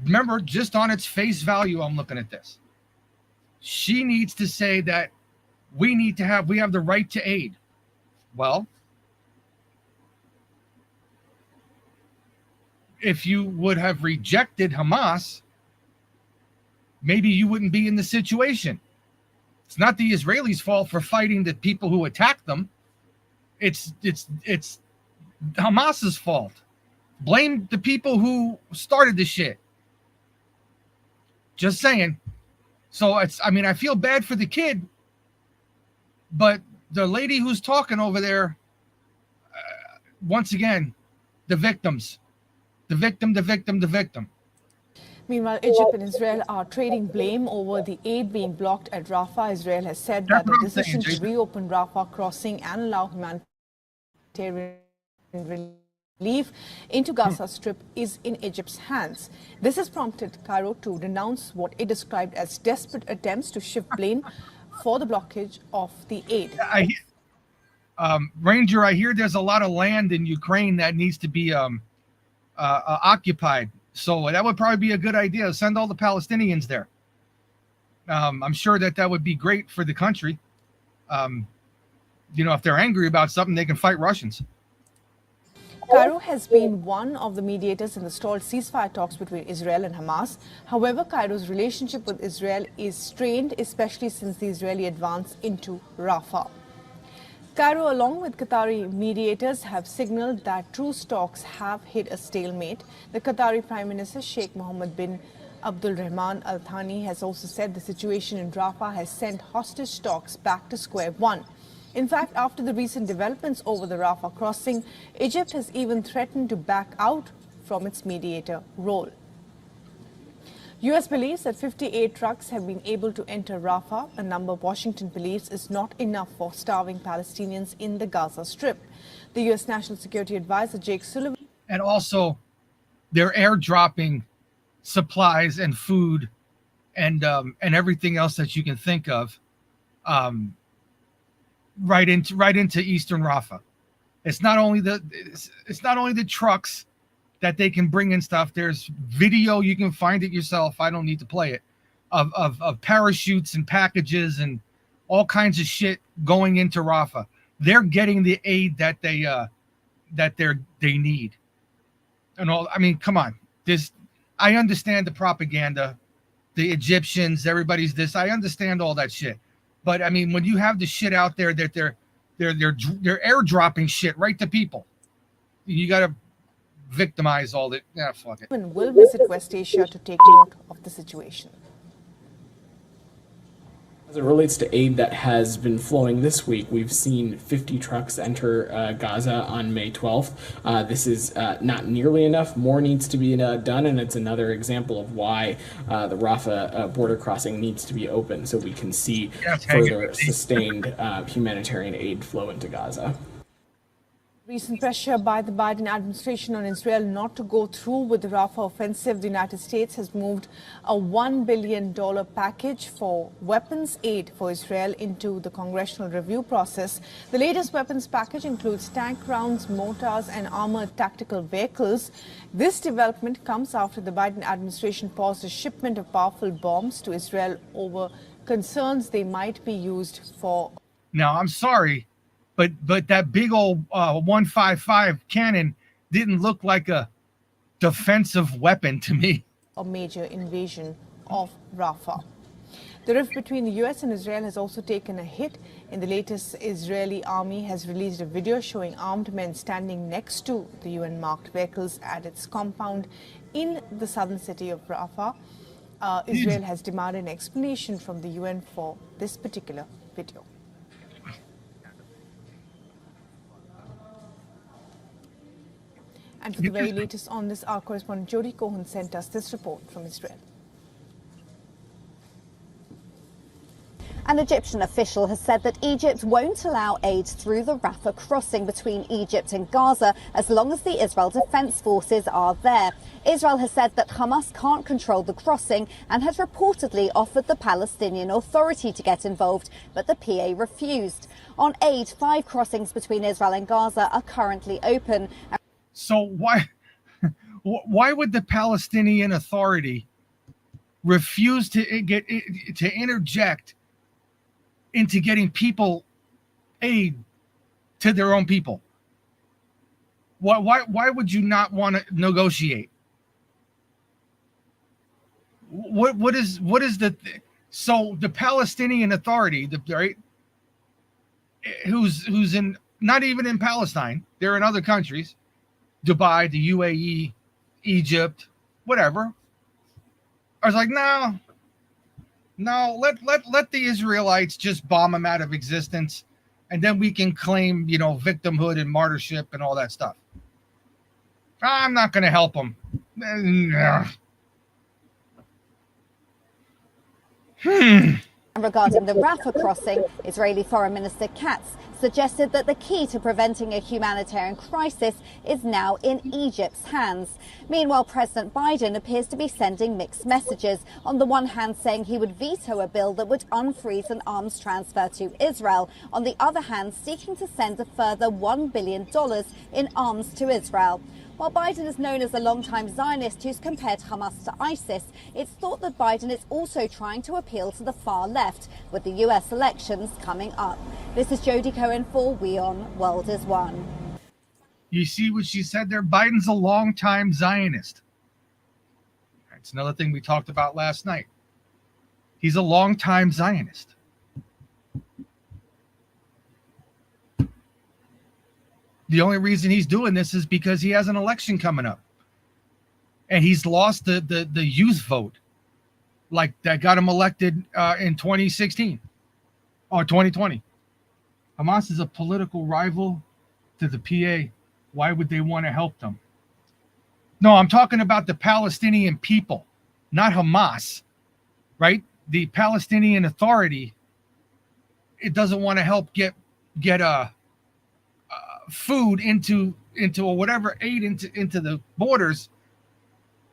Remember, just on its face value, I'm looking at this. She needs to say that we have the right to aid. Well, if you would have rejected Hamas, maybe you wouldn't be in the situation. It's not the Israelis' fault for fighting the people who attacked them. It's Hamas's fault. Blame the people who started the shit. Just saying. So I feel bad for the kid, but the lady who's talking over there, once again, the victims. The victim. Meanwhile, Egypt and Israel are trading blame over the aid being blocked at Rafah. Israel has said that the decision to reopen Rafah crossing and allow humanitarian relief into Gaza Strip is in Egypt's hands. This has prompted Cairo to denounce what it described as desperate attempts to shift blame for the blockage of the aid. Ranger, I hear there's a lot of land in Ukraine that needs to be occupied. So that would probably be a good idea. Send all the Palestinians there. I'm sure that would be great for the country. If they're angry about something, they can fight Russians. Cairo has been one of the mediators in the stalled ceasefire talks between Israel and Hamas. However, Cairo's relationship with Israel is strained, especially since the Israeli advance into Rafah. Cairo, along with Qatari mediators, have signaled that truce talks have hit a stalemate. The Qatari Prime Minister Sheikh Mohammed bin Abdul Rahman Al Thani has also said the situation in Rafah has sent hostage talks back to square one. In fact, after the recent developments over the Rafah crossing, Egypt has even threatened to back out from its mediator role. U.S. believes that 58 trucks have been able to enter Rafah, a number Washington believes is not enough for starving Palestinians in the Gaza Strip. The U.S. National Security Advisor Jake Sullivan. And also, they're airdropping supplies and food and everything else that you can think of right into Eastern Rafah. It's not only the trucks that they can bring in stuff. There's video, you can find it yourself. I don't need to play it, of parachutes and packages and all kinds of shit going into Rafah. They're getting the aid that they need. And all, come on. I understand the propaganda, the Egyptians, everybody's this. I understand all that shit. But I mean, when you have the shit out there that they're airdropping shit right to people, you got to victimize all that. Yeah, fuck it. Will visit West Asia to take note of the situation. As it relates to aid that has been flowing this week, we've seen 50 trucks enter Gaza on May 12th. This is not nearly enough. More needs to be done, and it's another example of why the Rafah border crossing needs to be open so we can see further sustained humanitarian aid flow into Gaza. Recent pressure by the Biden administration on Israel not to go through with the Rafah offensive, the United States has moved a $1 billion package for weapons aid for Israel into the congressional review process. The latest weapons package includes tank rounds, mortars, and armored tactical vehicles. This development comes after the Biden administration paused the shipment of powerful bombs to Israel over concerns they might be used for. Now, I'm sorry, but that big old 155 cannon didn't look like a defensive weapon to me. A major invasion of Rafah. The rift between the U.S. and Israel has also taken a hit. In the latest, Israeli army has released a video showing armed men standing next to the UN-marked vehicles at its compound in the southern city of Rafah. Israel has demanded an explanation from the UN for this particular video. And for the very latest on this, our correspondent Jody Cohen sent us this report from Israel. An Egyptian official has said that Egypt won't allow aid through the Rafah crossing between Egypt and Gaza as long as the Israel Defense Forces are there. Israel has said that Hamas can't control the crossing and has reportedly offered the Palestinian Authority to get involved, but the PA refused. On aid, 5 crossings between Israel and Gaza are currently open. So why would the Palestinian Authority refuse to interject into getting people aid to their own people? Why would you not want to negotiate? What is the so the Palestinian Authority, right? Who's in not even in Palestine, they're in other countries. Dubai, the UAE, Egypt, whatever. I was like, no, let the Israelites just bomb them out of existence, and then we can claim, victimhood and martyrship and all that stuff. I'm not going to help them. Regarding the Rafah crossing, Israeli Foreign Minister Katz suggested that the key to preventing a humanitarian crisis is now in Egypt's hands. Meanwhile, President Biden appears to be sending mixed messages. On the one hand, saying he would veto a bill that would unfreeze an arms transfer to Israel. On the other hand, seeking to send a further $1 billion in arms to Israel. While Biden is known as a longtime Zionist who's compared Hamas to ISIS, it's thought that Biden is also trying to appeal to the far left, with the US elections coming up. This is Jody Cohen for WION World is One. You see what she said there? Biden's a longtime Zionist. That's another thing we talked about last night. He's a longtime Zionist. The only reason he's doing this is because he has an election coming up. And he's lost the youth vote. Like that got him elected in 2016 or 2020. Hamas is a political rival to the PA. Why would they want to help them? No, I'm talking about the Palestinian people, not Hamas, right? The Palestinian Authority, it doesn't want to help get food into or whatever aid into the borders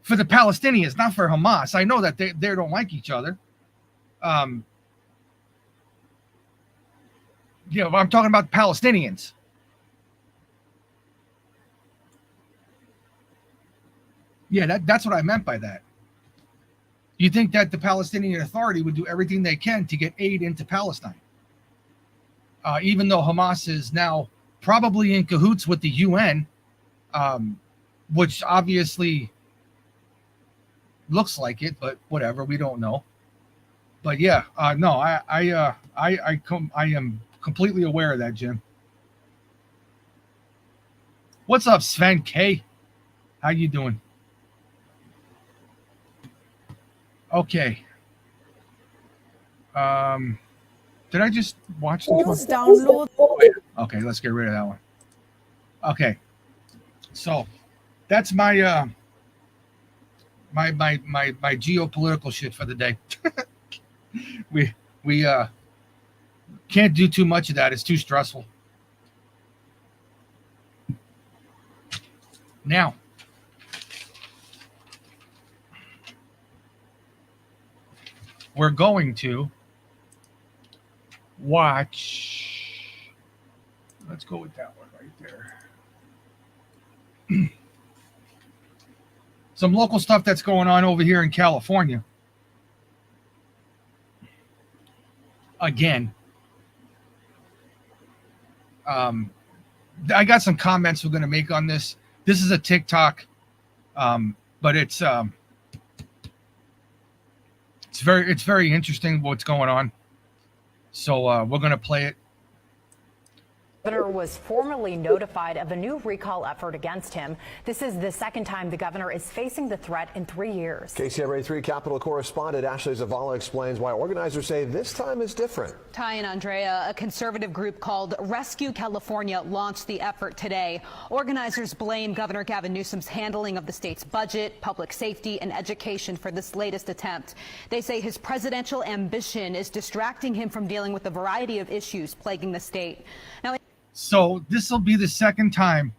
for the Palestinians, not for Hamas. I know that they don't like each other. I'm talking about Palestinians. Yeah, that's what I meant by that. You think that the Palestinian Authority would do everything they can to get aid into Palestine, even though Hamas is now probably in cahoots with the UN, which obviously looks like it, but whatever, we don't know. But yeah, no, I am completely aware of that, Jim. What's up, Sven K? How you doing? Okay. Did I just watch this one? Download. Okay, let's get rid of that one. Okay. So that's my my geopolitical shit for the day. we can't do too much of that. It's too stressful. Now, we're going to watch. Let's go with that one right there. Some local stuff that's going on over here in California. Again, I got some comments we're going to make on this. This is a TikTok, but it's very interesting what's going on. So we're going to play it. The governor was formally notified of a new recall effort against him. This is the second time the governor is facing the threat in 3 years. KCRA 3 Capitol correspondent Ashley Zavala explains why organizers say this time is different. Ty and Andrea, a conservative group called Rescue California launched the effort today. Organizers blame Governor Gavin Newsom's handling of the state's budget, public safety, and education for this latest attempt. They say his presidential ambition is distracting him from dealing with a variety of issues plaguing the state. Now, so this will be the second time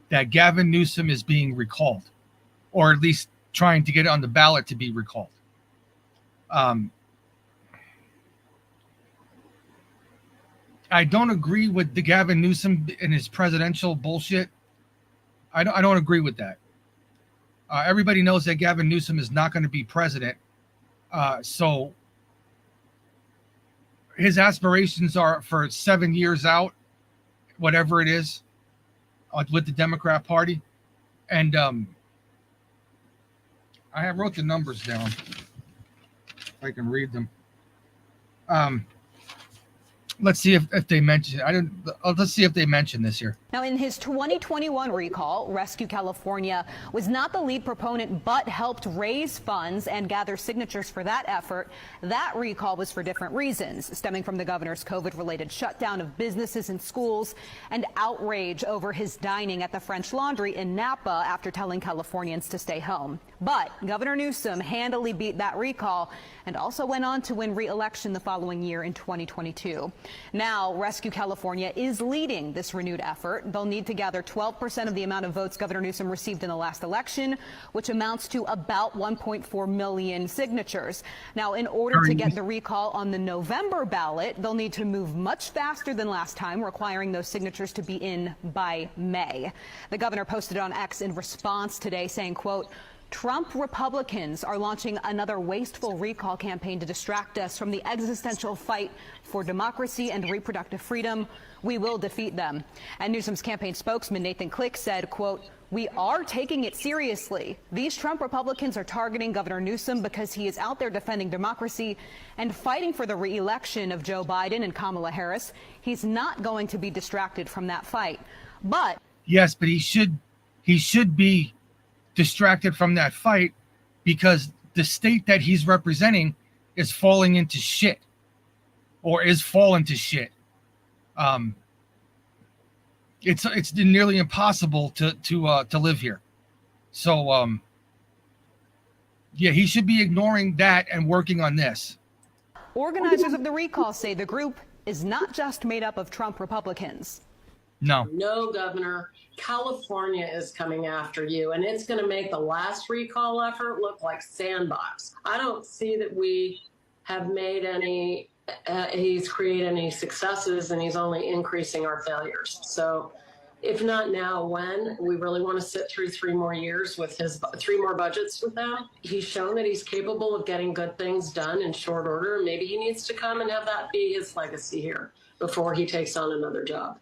that Gavin Newsom is being recalled, or at least trying to get on the ballot to be recalled. I don't agree with the Gavin Newsom and his presidential bullshit. I don't agree with that. Everybody knows that Gavin Newsom is not going to be president. So his aspirations are for 7 years out, whatever it is, with the Democrat Party. And I wrote the numbers down. If I can read them. Let's see if they mention it. Let's see if they mention this here. Now, in his 2021 recall, Rescue California was not the lead proponent, but helped raise funds and gather signatures for that effort. That recall was for different reasons, stemming from the governor's COVID-related shutdown of businesses and schools and outrage over his dining at the French Laundry in Napa after telling Californians to stay home. But Governor Newsom handily beat that recall and also went on to win re-election the following year in 2022. Now, Rescue California is leading this renewed effort. They'll need to gather 12% of the amount of votes Governor Newsom received in the last election, which amounts to about 1.4 million signatures. Now, in order to get the recall on the November ballot, they'll need to move much faster than last time, requiring those signatures to be in by May. The governor posted on X in response today saying, quote, Trump Republicans are launching another wasteful recall campaign to distract us from the existential fight for democracy and reproductive freedom. We will defeat them. And Newsom's campaign spokesman Nathan Click said, quote, we are taking it seriously. These Trump Republicans are targeting Governor Newsom because he is out there defending democracy and fighting for the re-election of Joe Biden and Kamala Harris. He's not going to be distracted from that fight. But yes, but he should be distracted from that fight because the state that he's representing is falling into shit, or is falling to shit. It's nearly impossible to live here. So yeah, he should be ignoring that and working on this. Organizers of the recall say the group is not just made up of Trump Republicans. No, Governor, California is coming after you, and it's going to make the last recall effort look like sandbox. I don't see that we have made any, he's created any successes, and he's only increasing our failures. So if not now, when? We really want to sit through 3 more years with his 3 more budgets with them. He's shown that he's capable of getting good things done in short order. Maybe he needs to come and have that be his legacy here before he takes on another job.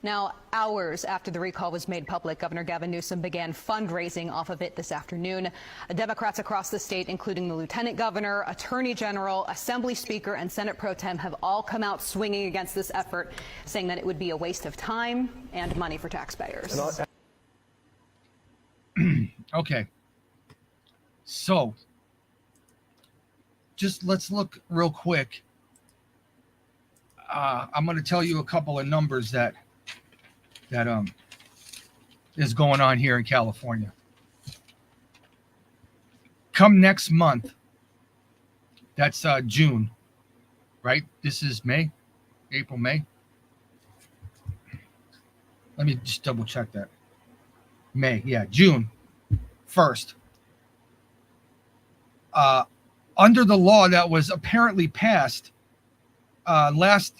Now, hours after the recall was made public, Governor Gavin Newsom began fundraising off of it this afternoon. Democrats across the state, including the lieutenant governor, attorney general, assembly speaker, and Senate pro tem, have all come out swinging against this effort, saying that it would be a waste of time and money for taxpayers. Okay. So, just let's look real quick. I'm going to tell you a couple of numbers that is going on here in California. Come next month, that's June, right? This is May, April, May. Let me just double check that. May, yeah, June 1st. Under the law that was apparently passed last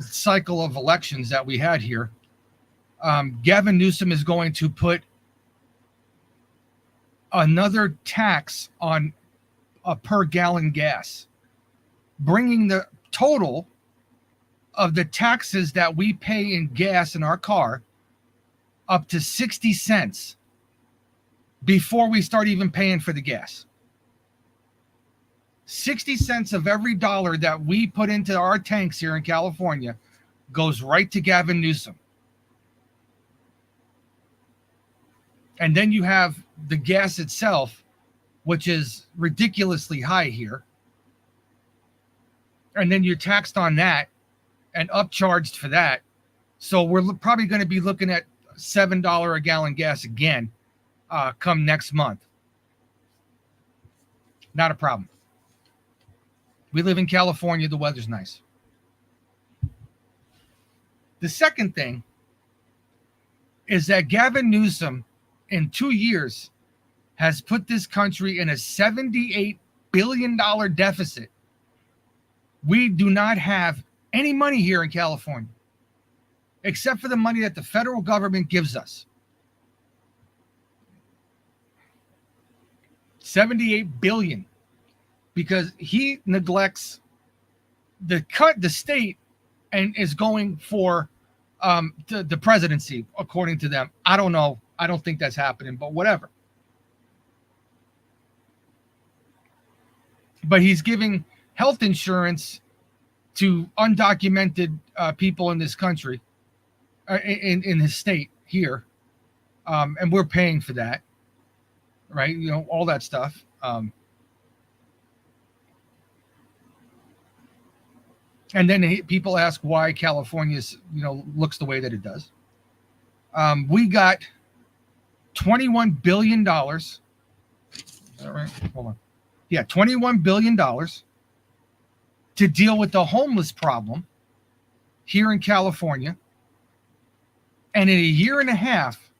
cycle of elections that we had here, Gavin Newsom is going to put another tax on a per gallon gas, bringing the total of the taxes that we pay in gas in our car up to 60 cents before we start even paying for the gas. 60 cents of every dollar that we put into our tanks here in California goes right to Gavin Newsom. And then you have the gas itself, which is ridiculously high here. And then you're taxed on that and upcharged for that. So we're probably going to be looking at $7 a gallon gas again come next month. Not a problem. We live in California. The weather's nice. The second thing is that Gavin Newsom, in 2 years, has put this country in a $78 billion deficit. We do not have any money here in California, except for the money that the federal government gives us. $78 billion. Because he neglects the state and is going for the presidency, according to them. I don't know. I don't think that's happening, but whatever. But he's giving health insurance to undocumented people in this country, in his state here, and we're paying for that, right? You know, all that stuff. And then people ask why California's, looks the way that it does. We got $21 billion. All right, hold on. Yeah, $21 billion to deal with the homeless problem here in California. And in a year and a half,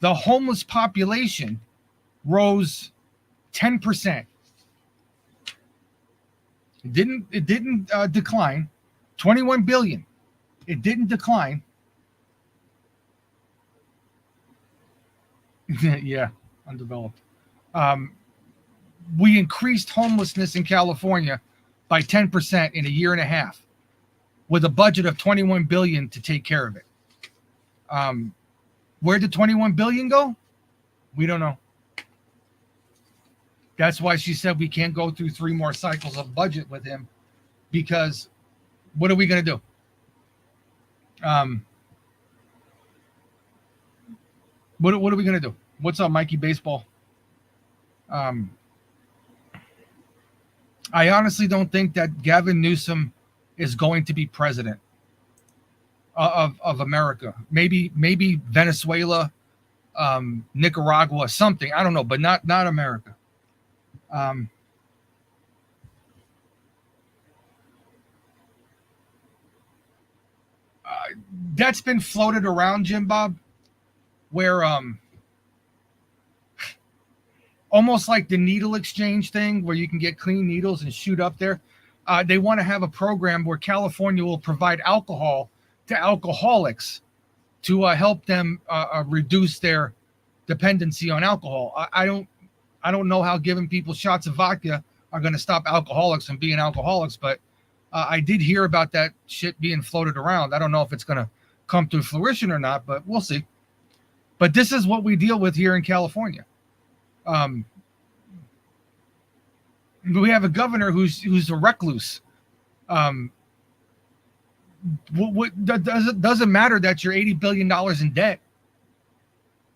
the homeless population rose 10%. It didn't decline. 21 billion. It didn't decline. Yeah, undeveloped. We increased homelessness in California by 10% in a year and a half, with a budget of 21 billion to take care of it. Where did 21 billion go? We don't know. That's why she said we can't go through 3 more cycles of budget with him, because what are we going to do? What are we going to do? What's up, Mikey Baseball? I honestly don't think that Gavin Newsom is going to be president of America. Maybe Venezuela, Nicaragua, something. I don't know, but not America. That's been floated around, Jim Bob, where almost like the needle exchange thing, where you can get clean needles and shoot up there. They want to have a program where California will provide alcohol to alcoholics to help them reduce their dependency on alcohol. I don't know how giving people shots of vodka are going to stop alcoholics from being alcoholics, but I did hear about that shit being floated around. I don't know if it's going to come to fruition or not, but we'll see. But this is what we deal with here in California. We have a governor who's a recluse. Doesn't matter that you're $80 billion in debt.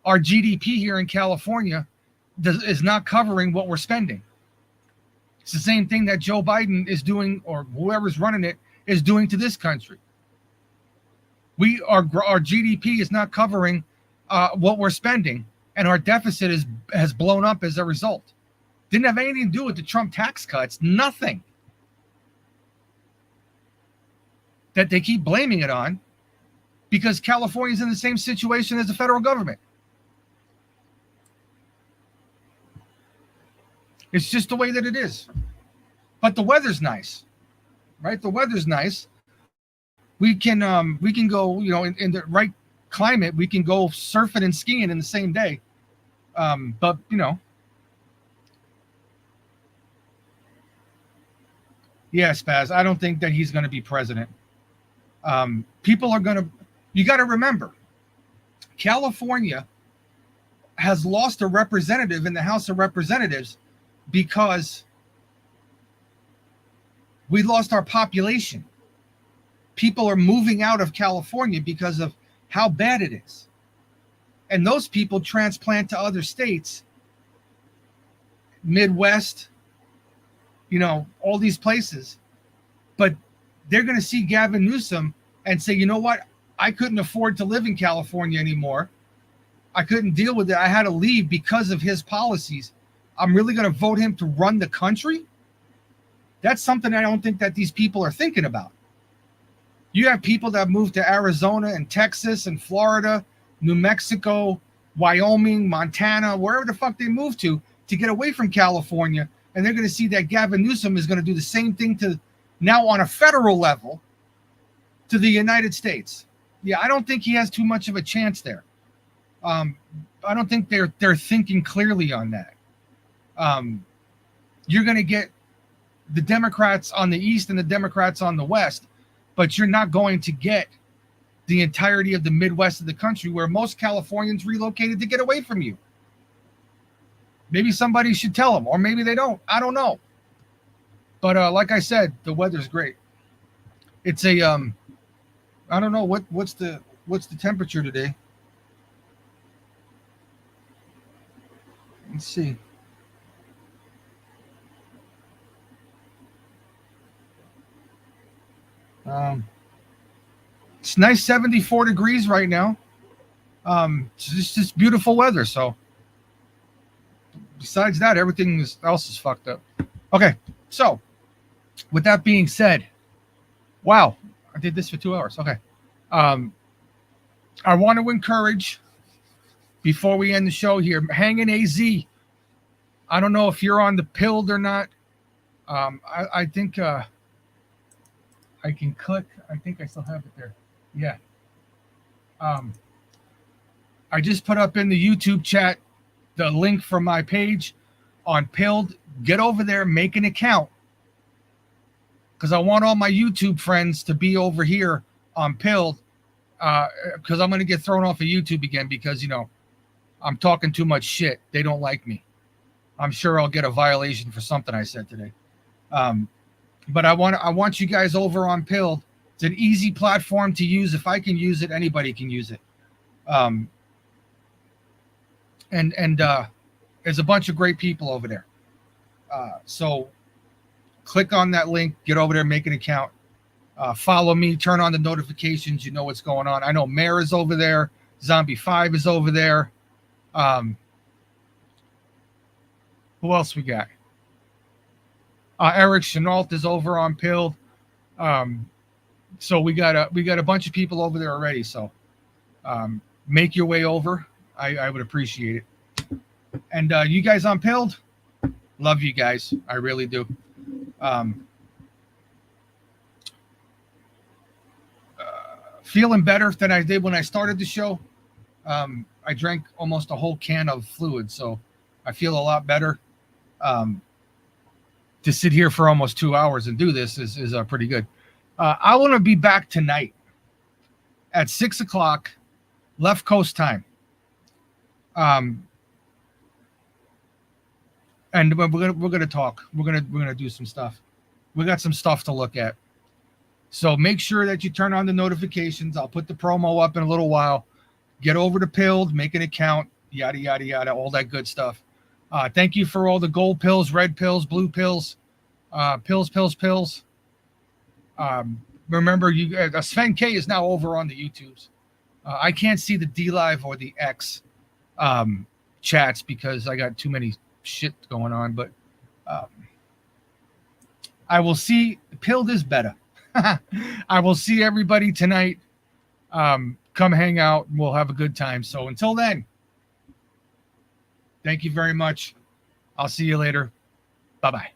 Our GDP here in California is not covering what we're spending. It's the same thing that Joe Biden is doing, or whoever's running it is doing to this country. Our GDP is not covering what we're spending, and our deficit has blown up as a result. Didn't have anything to do with the Trump tax cuts. Nothing. That they keep blaming it on, because California is in the same situation as the federal government. It's just the way that it is. But the weather's nice, right? The weather's nice. We can go, in the right climate, we can go surfing and skiing in the same day. But yeah, Spaz, I don't think that he's going to be president. People are going to, you got to remember, California has lost a representative in the House of Representatives because we lost our population. People are moving out of California because of how bad it is. And those people transplant to other states, Midwest, all these places. But they're going to see Gavin Newsom and say, you know what? I couldn't afford to live in California anymore. I couldn't deal with it. I had to leave because of his policies. I'm really going to vote him to run the country? That's something I don't think that these people are thinking about. You have people that moved to Arizona and Texas and Florida, New Mexico, Wyoming, Montana, wherever the fuck they moved to get away from California. And they're going to see that Gavin Newsom is going to do the same thing to now on a federal level to the United States. Yeah, I don't think he has too much of a chance there. I don't think they're thinking clearly on that. You're going to get the Democrats on the East and the Democrats on the West, but you're not going to get the entirety of the Midwest of the country, where most Californians relocated to get away from you. Maybe somebody should tell them, or maybe they don't. I don't know. But like I said, the weather's great. It's a I don't know what's the temperature today. Let's see. It's nice 74 degrees right now. It's just beautiful weather. So besides that, everything else is fucked up. Okay, so with that being said, wow, I did this for 2 hours. Okay. I want to encourage, before we end the show here, Hanging AZ. I don't know if you're on the Pilled or not. I think I can click. I think I still have it there. Yeah. I just put up in the YouTube chat the link from my page on Pilled. Get over there, make an account, because I want all my YouTube friends to be over here on Pilled, because I'm going to get thrown off of YouTube again because, I'm talking too much shit. They don't like me. I'm sure I'll get a violation for something I said today. But I want you guys over on Pilled. It's an easy platform to use. If I can use it, anybody can use it. And there's a bunch of great people over there. So click on that link, get over there, make an account, follow me, turn on the notifications. You know what's going on. I know Mare is over there. Zombie 5 is over there. Who else we got? Eric Chenault is over on Pilled. So we got a bunch of people over there already. So make your way over. I would appreciate it. And you guys on Pilled, love you guys. I really do. Feeling better than I did when I started the show. I drank almost a whole can of fluid, so I feel a lot better. to sit here for almost 2 hours and do this is pretty good. I want to be back tonight at 6 o'clock, left coast time. And we're gonna talk. We're gonna do some stuff. We got some stuff to look at. So make sure that you turn on the notifications. I'll put the promo up in a little while. Get over to Pilled, make an account, yada yada yada, all that good stuff. Thank you for all the gold pills, red pills, blue pills, pills. Remember, Sven K is now over on the YouTubes. I can't see the D Live or the X chats because I got too many shit going on. But I will see. Pilled is better. I will see everybody tonight. Come hang out. And we'll have a good time. So until then, thank you very much. I'll see you later. Bye-bye.